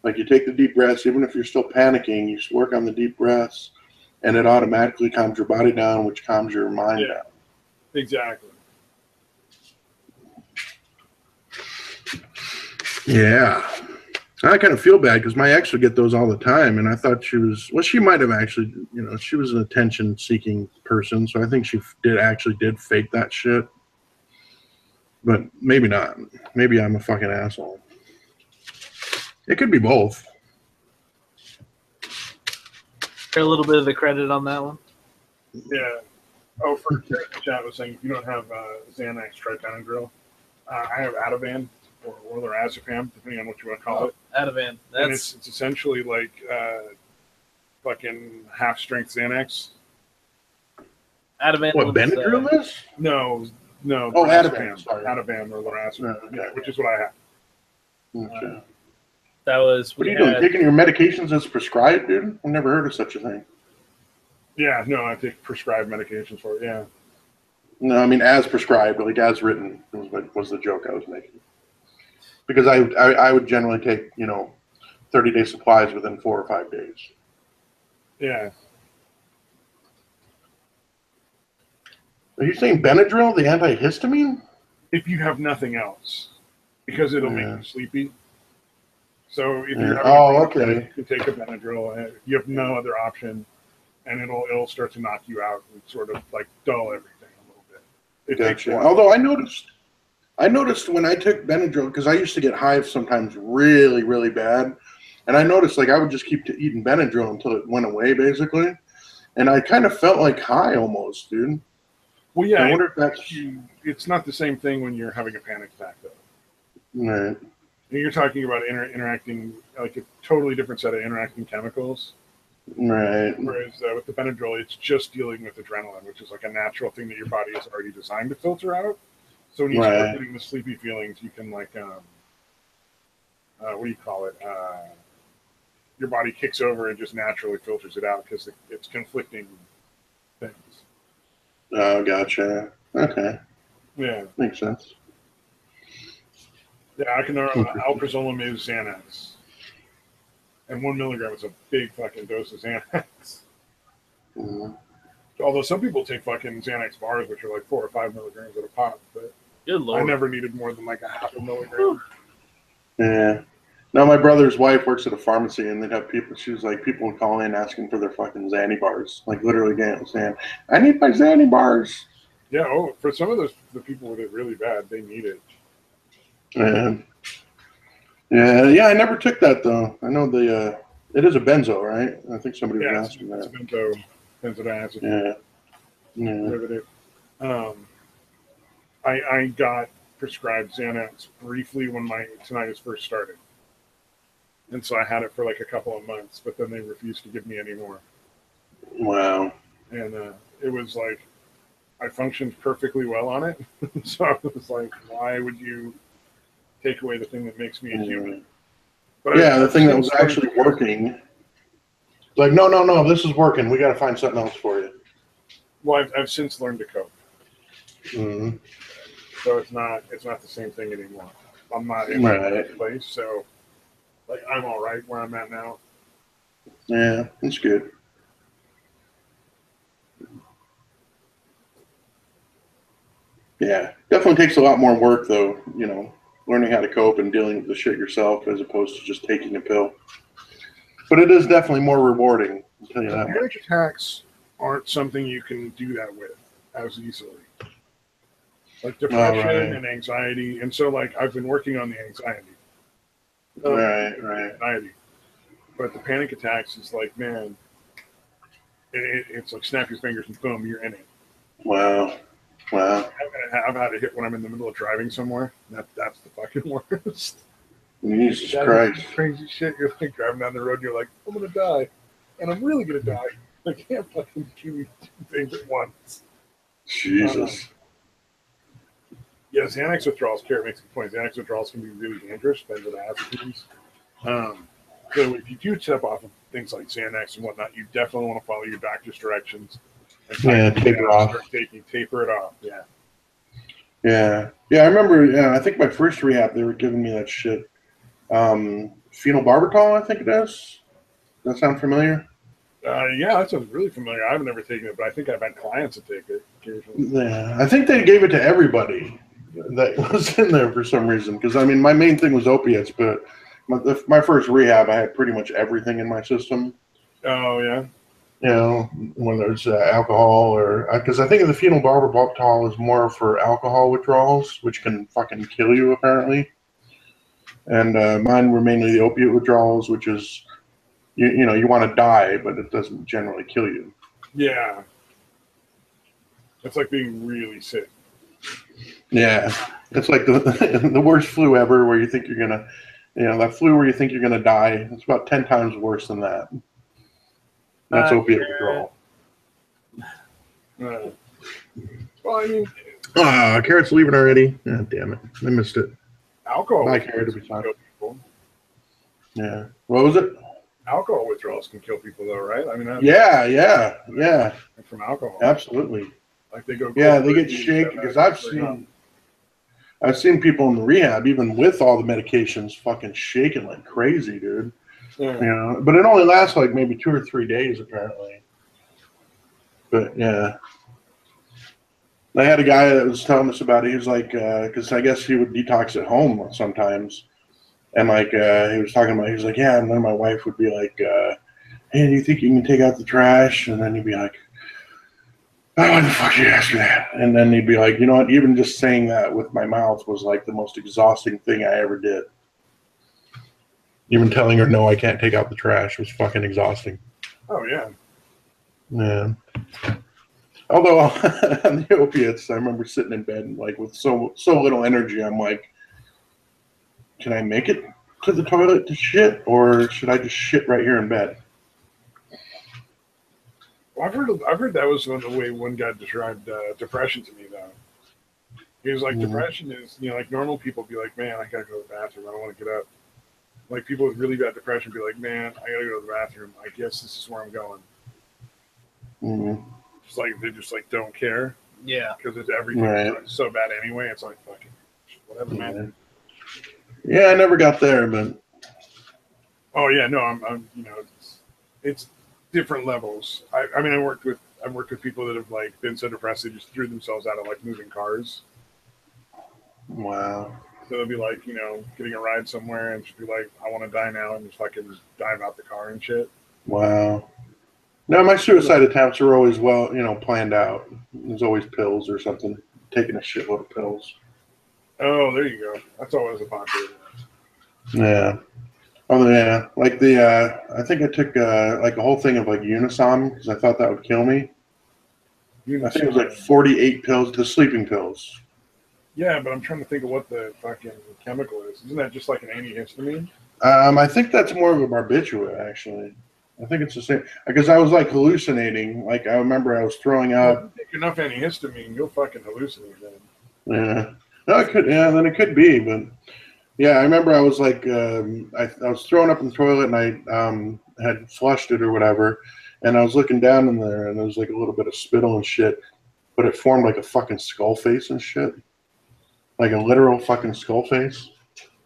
Like you take the deep breaths, even if you're still panicking, you work on the deep breaths, and it automatically calms your body down, which calms your mind down. Exactly. Yeah. I kind of feel bad because my ex would get those all the time, and I thought she might have actually, you know, she was an attention-seeking person, so I think she did fake that shit. But maybe not. Maybe I'm a fucking asshole. It could be both. A little bit of the credit on that one. Yeah. Oh, for chat was saying if you don't have Xanax, try Benadryl. I have Ativan or lorazepam, depending on what you want to call it. Ativan. And it's essentially like fucking half-strength Xanax. Ativan. What, Benadryl is? No. Oh, Ativan. Sorry. Ativan or lorazepam. Okay. Yeah, which is what I have. Okay. That was. What are you doing? Taking your medications as prescribed, dude? I've never heard of such a thing. Yeah, no, I take prescribed medications for it. Yeah. No, I mean as prescribed, like as written was the joke I was making. Because I would generally take, you know, 30-day supplies within 4 or 5 days. Yeah. Are you saying Benadryl, the antihistamine? If you have nothing else, because it'll make you sleepy. So if you're having okay. You can take a Benadryl, and you have no other option, and it'll start to knock you out and sort of like dull everything a little bit. Gotcha. Although I noticed when I took Benadryl, because I used to get hives sometimes really, really bad, and I noticed like I would just keep eating Benadryl until it went away, basically, and I kind of felt like high almost, dude. Well, yeah, I wonder if that's it's not the same thing when you're having a panic attack, though. Right. You're talking about interacting, like a totally different set of interacting chemicals. Right. Whereas with the Benadryl, it's just dealing with adrenaline, which is like a natural thing that your body is already designed to filter out. So when you start getting the sleepy feelings, you can like, what do you call it? Your body kicks over and just naturally filters it out because it's conflicting things. Oh, gotcha. Okay. Yeah. Makes sense. Yeah, alprazolam is Xanax. And 1 milligram is a big fucking dose of Xanax. Mhm. Although some people take fucking Xanax bars, which are like 4 or 5 milligrams at a pop, but Good I lord. never needed more than like a half a milligram. Yeah. No, my brother's wife works at a pharmacy, and they'd have people. She was like, people would call in asking for their fucking Xanny bars, like literally saying, "I need my Xanny bars." Yeah. Oh, for some of the people with it really bad, they need it. And yeah. I never took that though. I know it is a benzo, right? I think somebody was asking it's that. benzodiazepine. Yeah. Yeah. Derivative. I got prescribed Xanax briefly when my tinnitus first started. And so I had it for like a couple of months, but then they refused to give me any more. Wow. And it was like, I functioned perfectly well on it. So I was like, why would you take away the thing that makes me a human? But Yeah, the thing that was actually working. Like, no, this is working. We got to find something else for you. Well, I've since learned to cope. Mm-hmm. So it's not the same thing anymore. I'm not in that place, so like I'm all right where I'm at now. Yeah, that's good. Yeah, definitely takes a lot more work though, learning how to cope and dealing with the shit yourself as opposed to just taking a pill. But it is definitely more rewarding, I'll tell you that much. Panic attacks aren't something you can do that with as easily. Like depression and anxiety. And so like I've been working on the anxiety. Anxiety. But the panic attacks is like, man, it's like snap your fingers and boom, you're in it. Wow. I've had a hit when I'm in the middle of driving somewhere. That's the fucking worst. Jesus Christ. Crazy shit. You're like driving down the road and you're like, I'm going to die. And I'm really going to die. I can't fucking do two things at once. Jesus. Yeah, Xanax withdrawals, Carrot makes a good point. Xanax withdrawals can be really dangerous, benzodiazepines. So if you do step off of things like Xanax and whatnot, you definitely want to follow your doctor's directions. And taper off. Taper it off, yeah. Yeah, I remember, I think my first rehab, they were giving me that shit. Phenobarbital, I think it is. Does that sound familiar? Yeah, that sounds really familiar. I've never taken it, but I think I've had clients that take it occasionally. Yeah, I think they gave it to everybody that was in there for some reason. Because, I mean, my main thing was opiates, but my first rehab, I had pretty much everything in my system. Oh, yeah? When there's alcohol or... Because I think the phenobarbital is more for alcohol withdrawals, which can fucking kill you, apparently. And mine were mainly the opiate withdrawals, which is... You want to die, but it doesn't generally kill you. Yeah. It's like being really sick. Yeah. It's like the worst flu ever where you think you're going to, that flu where you think you're going to die. It's about 10 times worse than that. That's opiate withdrawal. Well, I mean... Carrot's leaving already. God damn it. I missed it. Alcohol. Bye, Carrot. To be fine. Yeah. What was it? Alcohol withdrawals can kill people, though, right? I mean, yeah. From alcohol, absolutely. Like they go. Yeah, they get shaky because I've seen people in the rehab, even with all the medications, fucking shaking like crazy, dude. Yeah. But it only lasts like maybe 2 or 3 days, apparently. But yeah. I had a guy that was telling us about it. He was like, because I guess he would detox at home sometimes. And like he was talking about, he was like, yeah, and then my wife would be like, hey, do you think you can take out the trash? And then he'd be like, oh, why the fuck did you ask me that? And then he'd be like, you know what, even just saying that with my mouth was like the most exhausting thing I ever did. Even telling her, no, I can't take out the trash was fucking exhausting. Oh, yeah. Yeah. Although on the opiates, I remember sitting in bed and like with so little energy, I'm like, can I make it to the toilet to shit, or should I just shit right here in bed? Well, I've heard that was the way one guy described depression to me, though. He was like, depression is, like normal people be like, man, I gotta go to the bathroom. I don't want to get up. Like people with really bad depression be like, man, I gotta go to the bathroom. I guess this is where I'm going. Mm-hmm. Just like they just like don't care. Yeah. Because it's everything so bad anyway. It's like fucking whatever, man. Yeah, I never got there, but Oh yeah, no, I'm it's different levels. I mean, I've worked with people that have like been so depressed they just threw themselves out of like moving cars. Wow. So they'll be like, getting a ride somewhere and just be like, I want to die now, and just fucking dive out the car and shit. Wow. No, my suicide attempts are always planned out. There's always pills or something. Taking a shitload of pills. Oh, there you go. That's always a popular one. Yeah. Oh yeah. Like I think I took like a whole thing of like Unisom because I thought that would kill me. I think it was like Unisom. 48 pills, the sleeping pills. Yeah, but I'm trying to think of what the fucking chemical is. Isn't that just like an antihistamine? I think that's more of a barbiturate actually. I think it's the same because I was like hallucinating. Like I remember I was throwing Well, if up. you take enough antihistamine, you'll fucking hallucinate then. Yeah. No, it could. Yeah, then it could be. But yeah, I remember I was like, I was throwing up in the toilet and I had flushed it or whatever, and I was looking down in there and there was like a little bit of spittle and shit, but it formed like a fucking skull face and shit, like a literal fucking skull face.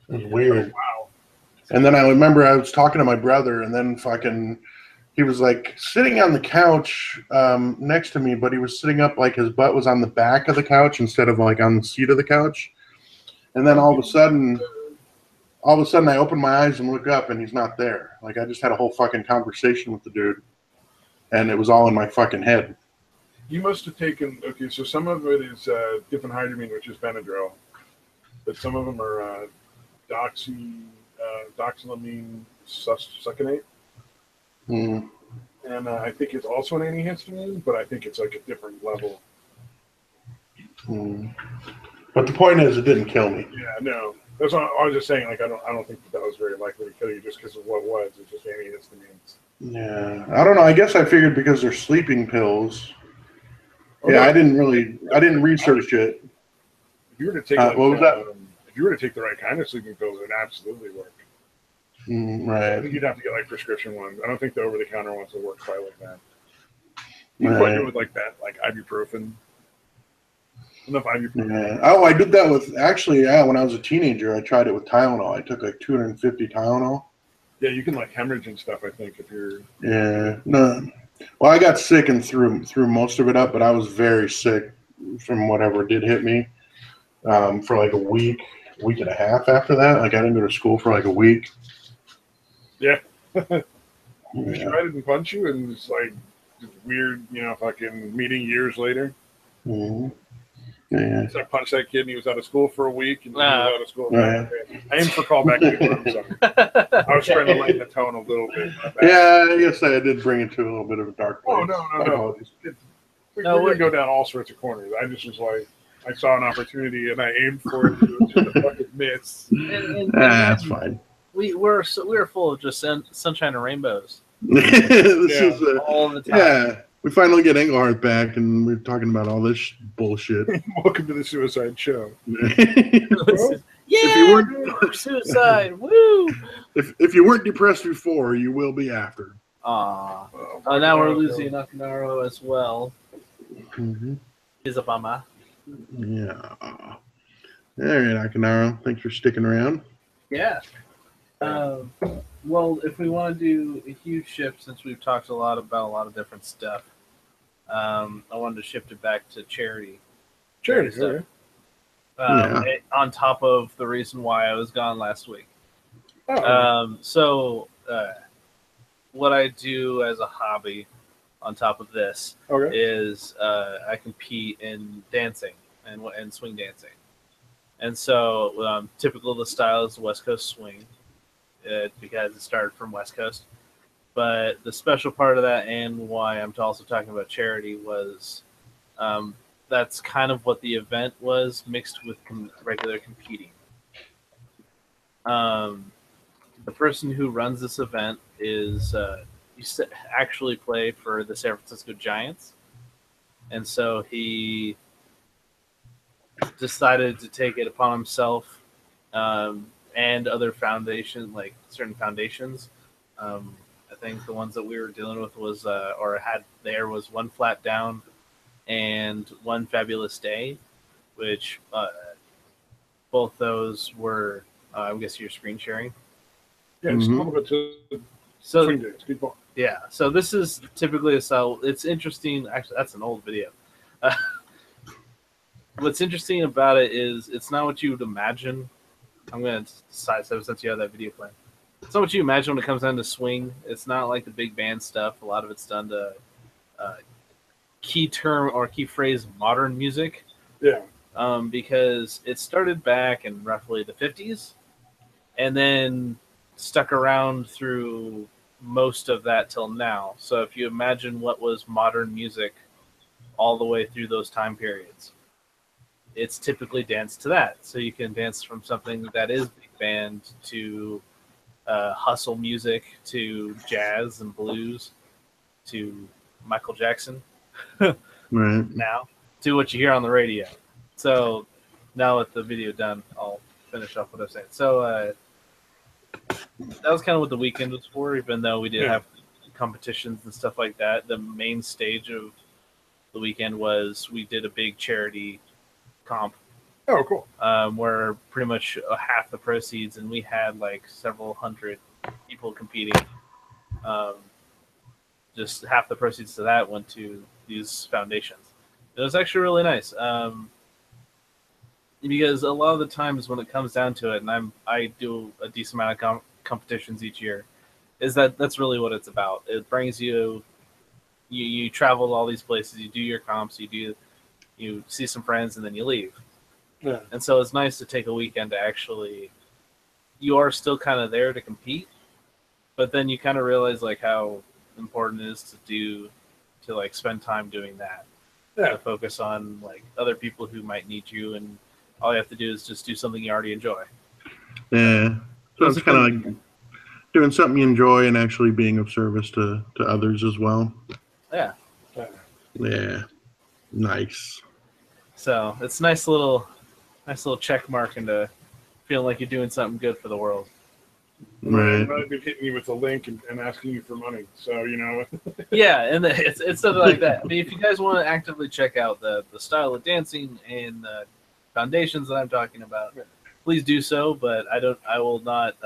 It was Oh weird. wow. And then I remember I was talking to my brother, and then fucking he was like sitting on the couch next to me, but he was sitting up like his butt was on the back of the couch instead of like on the seat of the couch. And then all of a sudden, I open my eyes and look up, and he's not there. Like I just had a whole fucking conversation with the dude, and it was all in my fucking head. You must have taken. Okay, so some of it is diphenhydramine, which is Benadryl, but some of them are doxylamine succinate, Mm, and I think it's also an antihistamine, but I think it's like a different level. mm. But the point is, it didn't kill me. Yeah, no, that's what I was just saying. Like, I don't think that was very likely to kill you just because of what it was. It's just antihistamines. Yeah, I don't know. I guess I figured because they're sleeping pills. Oh Yeah, no, I didn't research it. if you were to take like, What was that? if you were to take the right kind of sleeping pills, it would absolutely work. I Right, think you'd have to get like prescription ones. I don't think the over-the-counter ones will work quite like that. You can probably do right. it with like that, like ibuprofen. Enough ibuprofen. Yeah. Oh, I did that with actually. Yeah, when I was a teenager, I tried it with Tylenol. I took like 250 Tylenol. Yeah, you can like hemorrhage and stuff. I think if you're. Yeah. No. Well, I got sick and threw most of it up, but I was very sick from whatever did hit me for like a week and a half after that. Like I didn't go to school for like a week. Yeah. You Yeah. tried it and punch you, and it's like just weird, fucking meeting years later. Mhm. Yeah. So I punched that kid, and he was out of school for a week, and he was out of school. Right. I aimed for callback humor. I'm sorry. I was trying to lighten the tone a little bit. Yeah, I guess I did bring it to a little bit of a dark place. Oh no. My apologies. We're gonna go down all sorts of corners. I just was like, I saw an opportunity and I aimed for it. It was just a fucking miss. That's fine. We're full of just sunshine and rainbows This Yeah. is all the time. yeah. We finally get Engelhart back, and we're talking about all this bullshit. Welcome to the Suicide Show. Yeah, you weren't- suicide. Woo! if you weren't depressed before, you will be after. Aw. Oh, Now we're losing Nakanaro as well. Mm-hmm. Is a bummer. Yeah. All right, Akinaro. Thanks for sticking around. Yeah. Well, if we want to do a huge shift, since we've talked a lot about a lot of different stuff, I wanted to shift it back to charity. Charity stuff. okay. On top of the reason why I was gone last week. Oh, So what I do as a hobby on top of this okay. is I compete in dancing and swing dancing. And so typical of the style is West Coast swing because it started from West Coast. But the special part of that and why I'm also talking about charity was that's kind of what the event was mixed with regular competing. The person who runs this event is used to actually play for the San Francisco Giants. And so he decided to take it upon himself and other foundations, like certain foundations. I think the ones that we were dealing with was, was One Flat Down and One Fabulous Day, which both those were, I guess you're screen sharing. Yeah, just a little bit to So swing dance. Keep going. yeah, so this is typically a style. It's interesting. Actually, that's an old video. Uh, what's interesting about it is it's not what you would imagine. I'm going to sidestep since you have that video playing. It's not what you imagine when it comes down to swing. It's not like the big band stuff. A lot of it's done to key term or key phrase modern music. Yeah. Because it started back in roughly the 50s and then stuck around through most of that till now. So if you imagine what was modern music all the way through those time periods, it's typically danced to that. So you can dance from something that is big band to hustle music to jazz and blues to Michael Jackson Right. now to what you hear on the radio. So now with the video done, I'll finish off what I was saying. So that was kind of what the weekend was for, even though we did have competitions and stuff like that. The main stage of the weekend was we did a big charity comp. Oh, cool. Where pretty much half the proceeds, and we had like several hundred people competing. Just half the proceeds to that went to these foundations. It was actually really nice. Because a lot of the times when it comes down to it, and I do a decent amount of competitions each year, is that's really what it's about. It brings you travel to all these places, you do your comps, you see some friends, and then you leave. Yeah. And so it's nice to take a weekend to actually, you are still kind of there to compete, but then you kind of realize like how important it is to like spend time doing that. Yeah. To focus on like other people who might need you, and all you have to do is just do something you already enjoy. Yeah. So it's kind of like doing something you enjoy and actually being of service to others as well. Yeah. Yeah. Nice. So it's nice little check mark into feeling like you're doing something good for the world. Right. I've been hitting you with a link and asking you for money, so you know. Yeah, and it's something like that. I mean, if you guys want to actively check out the style of dancing and the foundations that I'm talking about, please do so. But I will not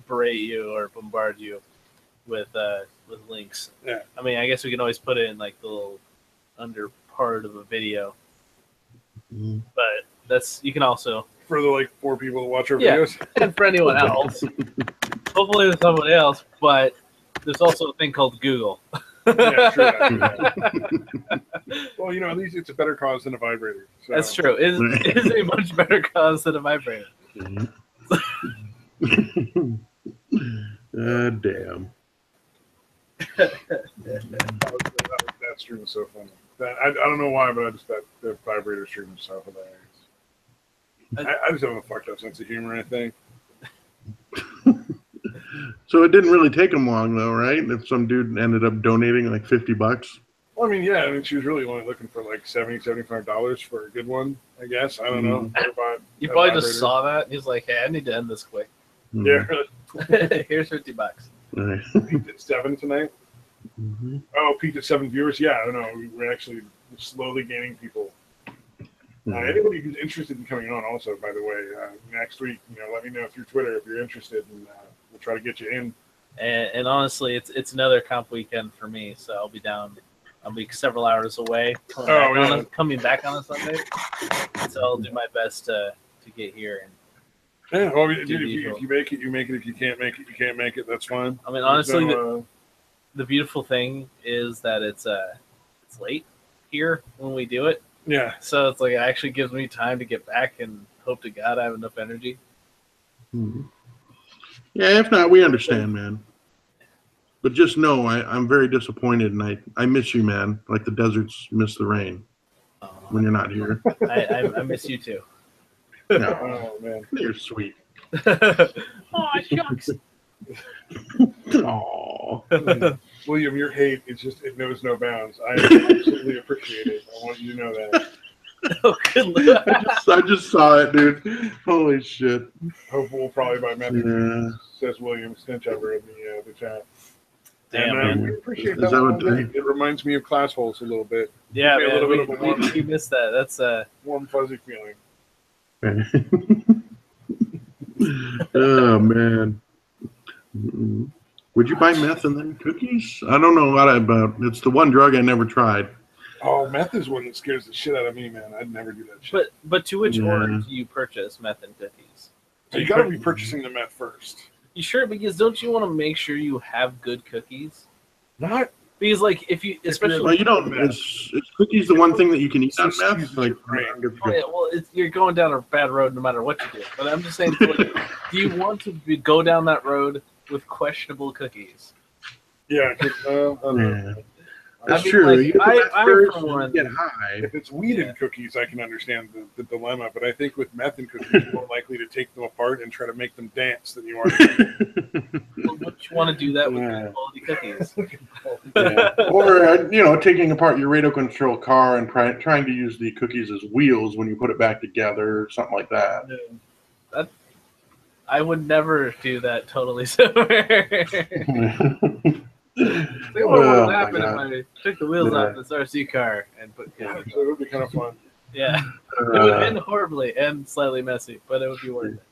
berate you or bombard you with links. Yeah. I mean, I guess we can always put it in like the little under part of a video, but that's you can also For the like 4 people that watch our videos. and for anyone else. Hopefully there's somebody else, but there's also a thing called Google. Yeah, true that. Well, you know, at least it's a better cause than a vibrator. So. That's true. It is a much better cause than a vibrator. Damn. That stream is so funny. I don't know why, but I just that vibrator stream is so hilarious. I just have a fucked up sense of humor, I think. So it didn't really take them long, though, right? If some dude ended up donating like $50. Well, I mean, yeah, I mean, she was really only looking for like $75 for a good one, I guess. I don't know. You probably just saw that and he's like, "Hey, I need to end this quick." Yeah. Here's $50. Right. Peaked at 7 tonight. Oh, peaked at 7 viewers. Yeah, I don't know. We're actually slowly gaining people. Anybody who's interested in coming on, also, by the way, next week, let me know through Twitter if you're interested, and we'll try to get you in. And honestly, it's another comp weekend for me, so I'll be down. I'll be several hours away. Coming back on a Sunday, so I'll do my best to get here. And yeah, well, dude, if you make it, you make it. If you can't make it, you can't make it. That's fine. I mean, honestly, the beautiful thing is that it's late here when we do it. Yeah. So it's like it actually gives me time to get back and hope to God I have enough energy. Yeah, if not, we understand, man. But just know I'm very disappointed, and I miss you, man. Like the deserts miss the rain when you're not here. I miss you too. No. Oh, man. You're sweet. Oh, shucks. Aww. William, your hate, it knows no bounds. I absolutely appreciate it. I want you to know that. Oh, good Lord. I just saw it, dude. Holy shit. Hopeful probably by message, says William Stinchover in the chat. Damn, and, we appreciate that. It reminds me of Class Holes a little bit. Yeah, man, a little bit of a warm, we missed that. That's warm, fuzzy feeling. Oh, man. Mm-mm. Would you buy meth and then cookies? I don't know a lot about. It's the one drug I never tried. Oh, meth is one that scares the shit out of me, man. I'd never do that shit. But to which Yeah. order do you purchase meth and cookies? So you got to be purchasing the meth first. You sure? Because don't you want to make sure you have good cookies? Not. Because like if you, especially Well, you don't. Is cookies the one thing that you can eat on meth? Like, oh, yeah, well, you're going down a bad road no matter what you do. But I'm just saying, like, do you want to go down that road with questionable cookies? Yeah. yeah. That's I mean, true. like, You get the meth I first for and one- get high. If it's weed and cookies, I can understand the dilemma. But I think with meth and cookies, you're more likely to take them apart and try to make them dance than you are. Well, wouldn't you want to do that with Yeah. good quality cookies? Yeah. Or taking apart your radio control car and trying to use the cookies as wheels when you put it back together, or something like that. I would never do that totally sober. Think about what would happen if I took the wheels off this RC car and put Yeah, cookies. so it would be kind of fun. Yeah, it would end horribly and slightly messy, but it would be worth it.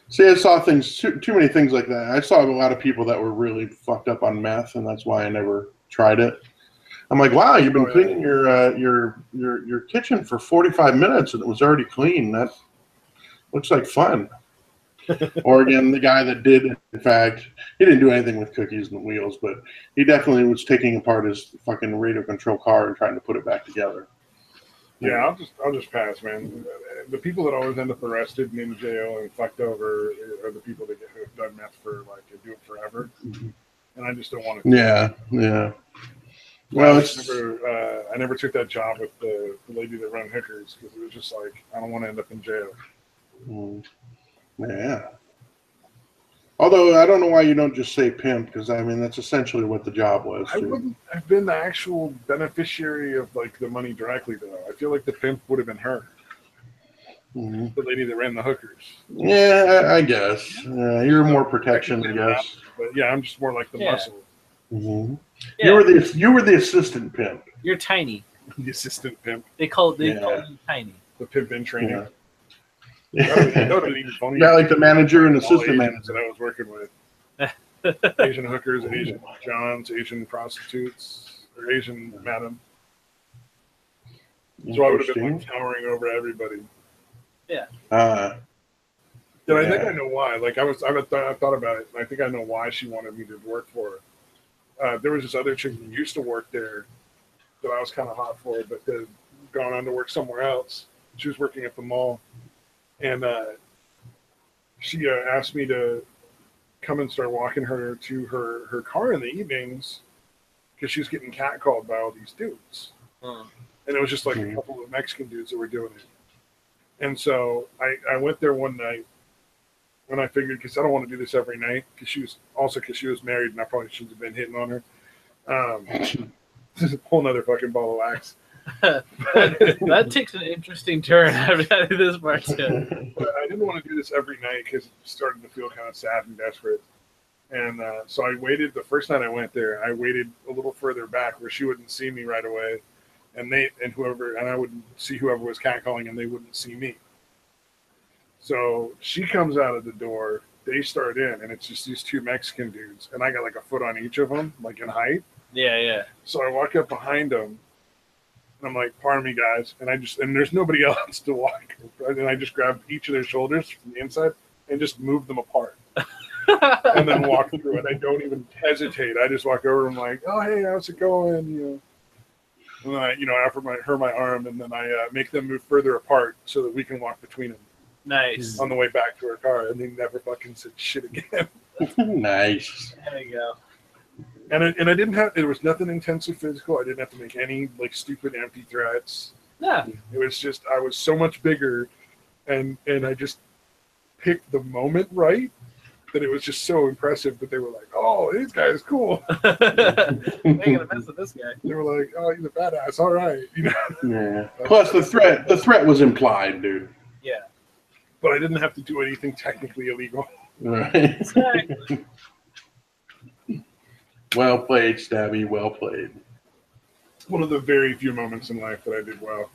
See, I saw too many things like that. I saw a lot of people that were really fucked up on meth, and that's why I never tried it. I'm like, wow, you've been cleaning your kitchen for 45 minutes, and it was already clean. That looks like fun. Or again, the guy that did, in fact, he didn't do anything with cookies and wheels, but he definitely was taking apart his fucking radio control car and trying to put it back together. Yeah, I'll just pass, man. The people that always end up arrested and in jail and fucked over are the people that have done meth for like do it forever, and I just don't want to. Yeah. Well, I never took that job with the lady that ran hookers because it was just like I don't want to end up in jail. Yeah. Although I don't know why you don't just say pimp, because I mean that's essentially what the job was. I wouldn't have been the actual beneficiary of like the money directly though. I feel like the pimp would have been her, the lady that ran the hookers. Yeah, I guess. You're more protection, I guess. But yeah, I'm just more like the muscle. Mm-hmm. Yeah. You were the assistant pimp. You're tiny. The assistant pimp. They call you tiny. The pimp in training. Yeah. That would have been even funnier. Not like the manager and All assistant Asians manager. that I was working with. Asian hookers, Asian Johns, Asian prostitutes, or Asian madam. So I would have been like towering over everybody. Yeah. I think I know why. Like I thought about it, and I think I know why she wanted me to work for her. There was this other chick who used to work there that I was kind of hot for, but had gone on to work somewhere else. She was working at the mall, and she asked me to come and start walking her to her car in the evenings because she was getting catcalled by all these dudes. And it was just like a couple of Mexican dudes that were doing it. And so I went there one night when I figured, because I don't want to do this every night, because she was married and I probably shouldn't have been hitting on her. This is a whole nother fucking ball of wax. that takes an interesting turn after this part too. But I didn't want to do this every night because it started to feel kind of sad and desperate. And so I waited. The first night I went there, I waited a little further back where she wouldn't see me right away, and I wouldn't see whoever was catcalling, and they wouldn't see me. So she comes out of the door. They start in, and it's just these two Mexican dudes, and I got like a foot on each of them, like in height. Yeah. So I walk up behind them. And I'm like, pardon me, guys. And there's nobody else to walk. And I just grabbed each of their shoulders from the inside and just moved them apart. And then walk through it. I don't even hesitate. I just walk over and I'm like, oh, hey, how's it going? And then I, offer her my arm, and then I make them move further apart so that we can walk between them. Nice. On the way back to her car. And they never fucking said shit again. Nice. There you go. And I didn't have, there was nothing intensely physical. I didn't have to make any like stupid empty threats. Yeah. It was just, I was so much bigger and I just picked the moment right that it was just so impressive that they were like, oh, this guy is cool. Ain't gonna mess with this guy. They were like, oh, he's a badass. All right. Yeah. Plus the threat was implied, dude. Yeah. But I didn't have to do anything technically illegal. Right. Exactly. Well played, Stabby. Well played. One of the very few moments in life that I did well.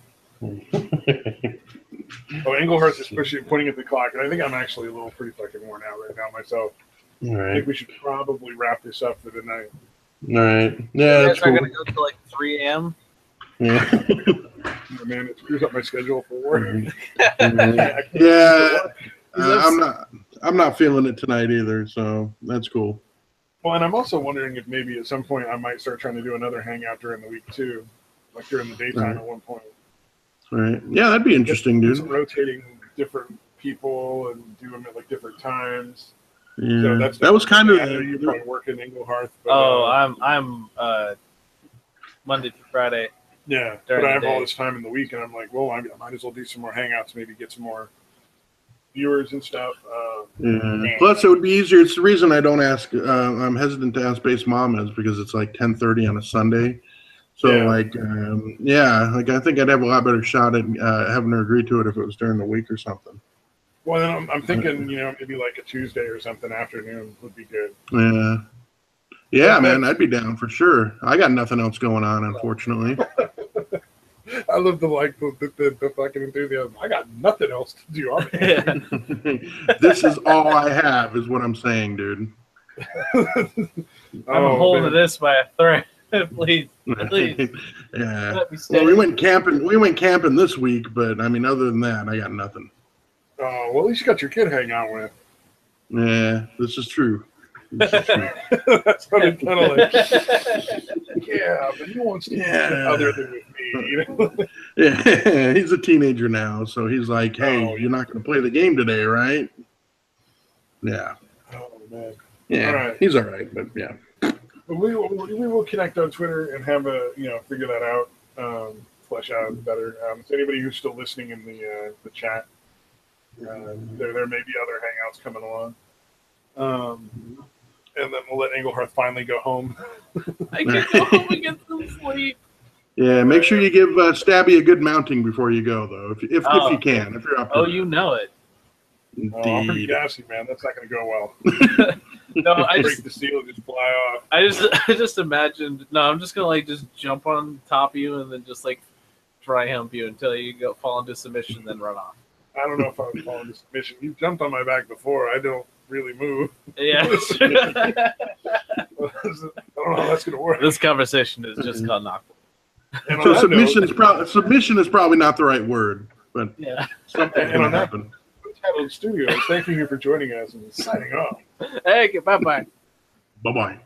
Englehart's especially pointing at the clock, and I think I'm actually a little pretty fucking worn out right now myself. All I right. think we should probably wrap this up for the night. All right. You Yeah, guys that's are cool. gonna go till like 3 a.m. Yeah. Oh, man, it screws up my schedule for work. Yeah. I'm not feeling it tonight either, so that's cool. Well, and I'm also wondering if maybe at some point I might start trying to do another hangout during the week too, like during the daytime at one point. All right. Yeah, that'd be interesting, Just dude. rotating different people and do them at like different times. Yeah. So that's that was kind of. I know you probably work in Englehearth. But, I'm Monday through Friday. yeah, during but I the have all day. this time in the week, and I'm like, well, I might as well do some more hangouts, maybe get some more viewers and stuff. Yeah. Plus, it would be easier. It's the reason I don't ask. I'm hesitant to ask Base Mom is because it's like 10:30 on a Sunday. So Yeah. like I think I'd have a lot better shot at having her agree to it if it was during the week or something. Well, then I'm thinking, maybe like a Tuesday or something afternoon would be good. Yeah. Yeah, man, I'd be down for sure. I got nothing else going on, unfortunately. I love the fucking enthusiasm. I got nothing else to do. This is all I have, is what I'm saying, dude. I'm holding this by a thread. Please. Yeah. Let me stay. Well, we went camping this week, but I mean, other than that, I got nothing. Oh, well, at least you got your kid to hang out with. Yeah, this is true. That's kind of like, yeah, but he wants to do other than with me. Yeah, he's a teenager now, so he's like, hey, you're not going to play the game today, right? Yeah. Oh, man. Yeah, all right. He's all right, but yeah. But we will connect on Twitter and have figure that out, flesh out better. To anybody who's still listening in the chat, there may be other hangouts coming along. And then we'll let Englehearth finally go home. I can go home and get some sleep. Yeah, make sure you give Stabby a good mounting before you go, though, if you can, if you're up. Oh, you know it. I'm pretty gassy, man. That's not going to go well. No, I break just the seal and just fly off. I just imagined. No, I'm just gonna just jump on top of you and then just dry hump you until you fall into submission, then run off. I don't know if I would fall into submission. You've jumped on my back before. I don't really move. Yeah. I don't know how that's going to work. This conversation is just called knock. So submission is probably not the right word, but yeah, something can happen. Studios, thank you for joining us and signing off. Hey, bye-bye. Bye-bye.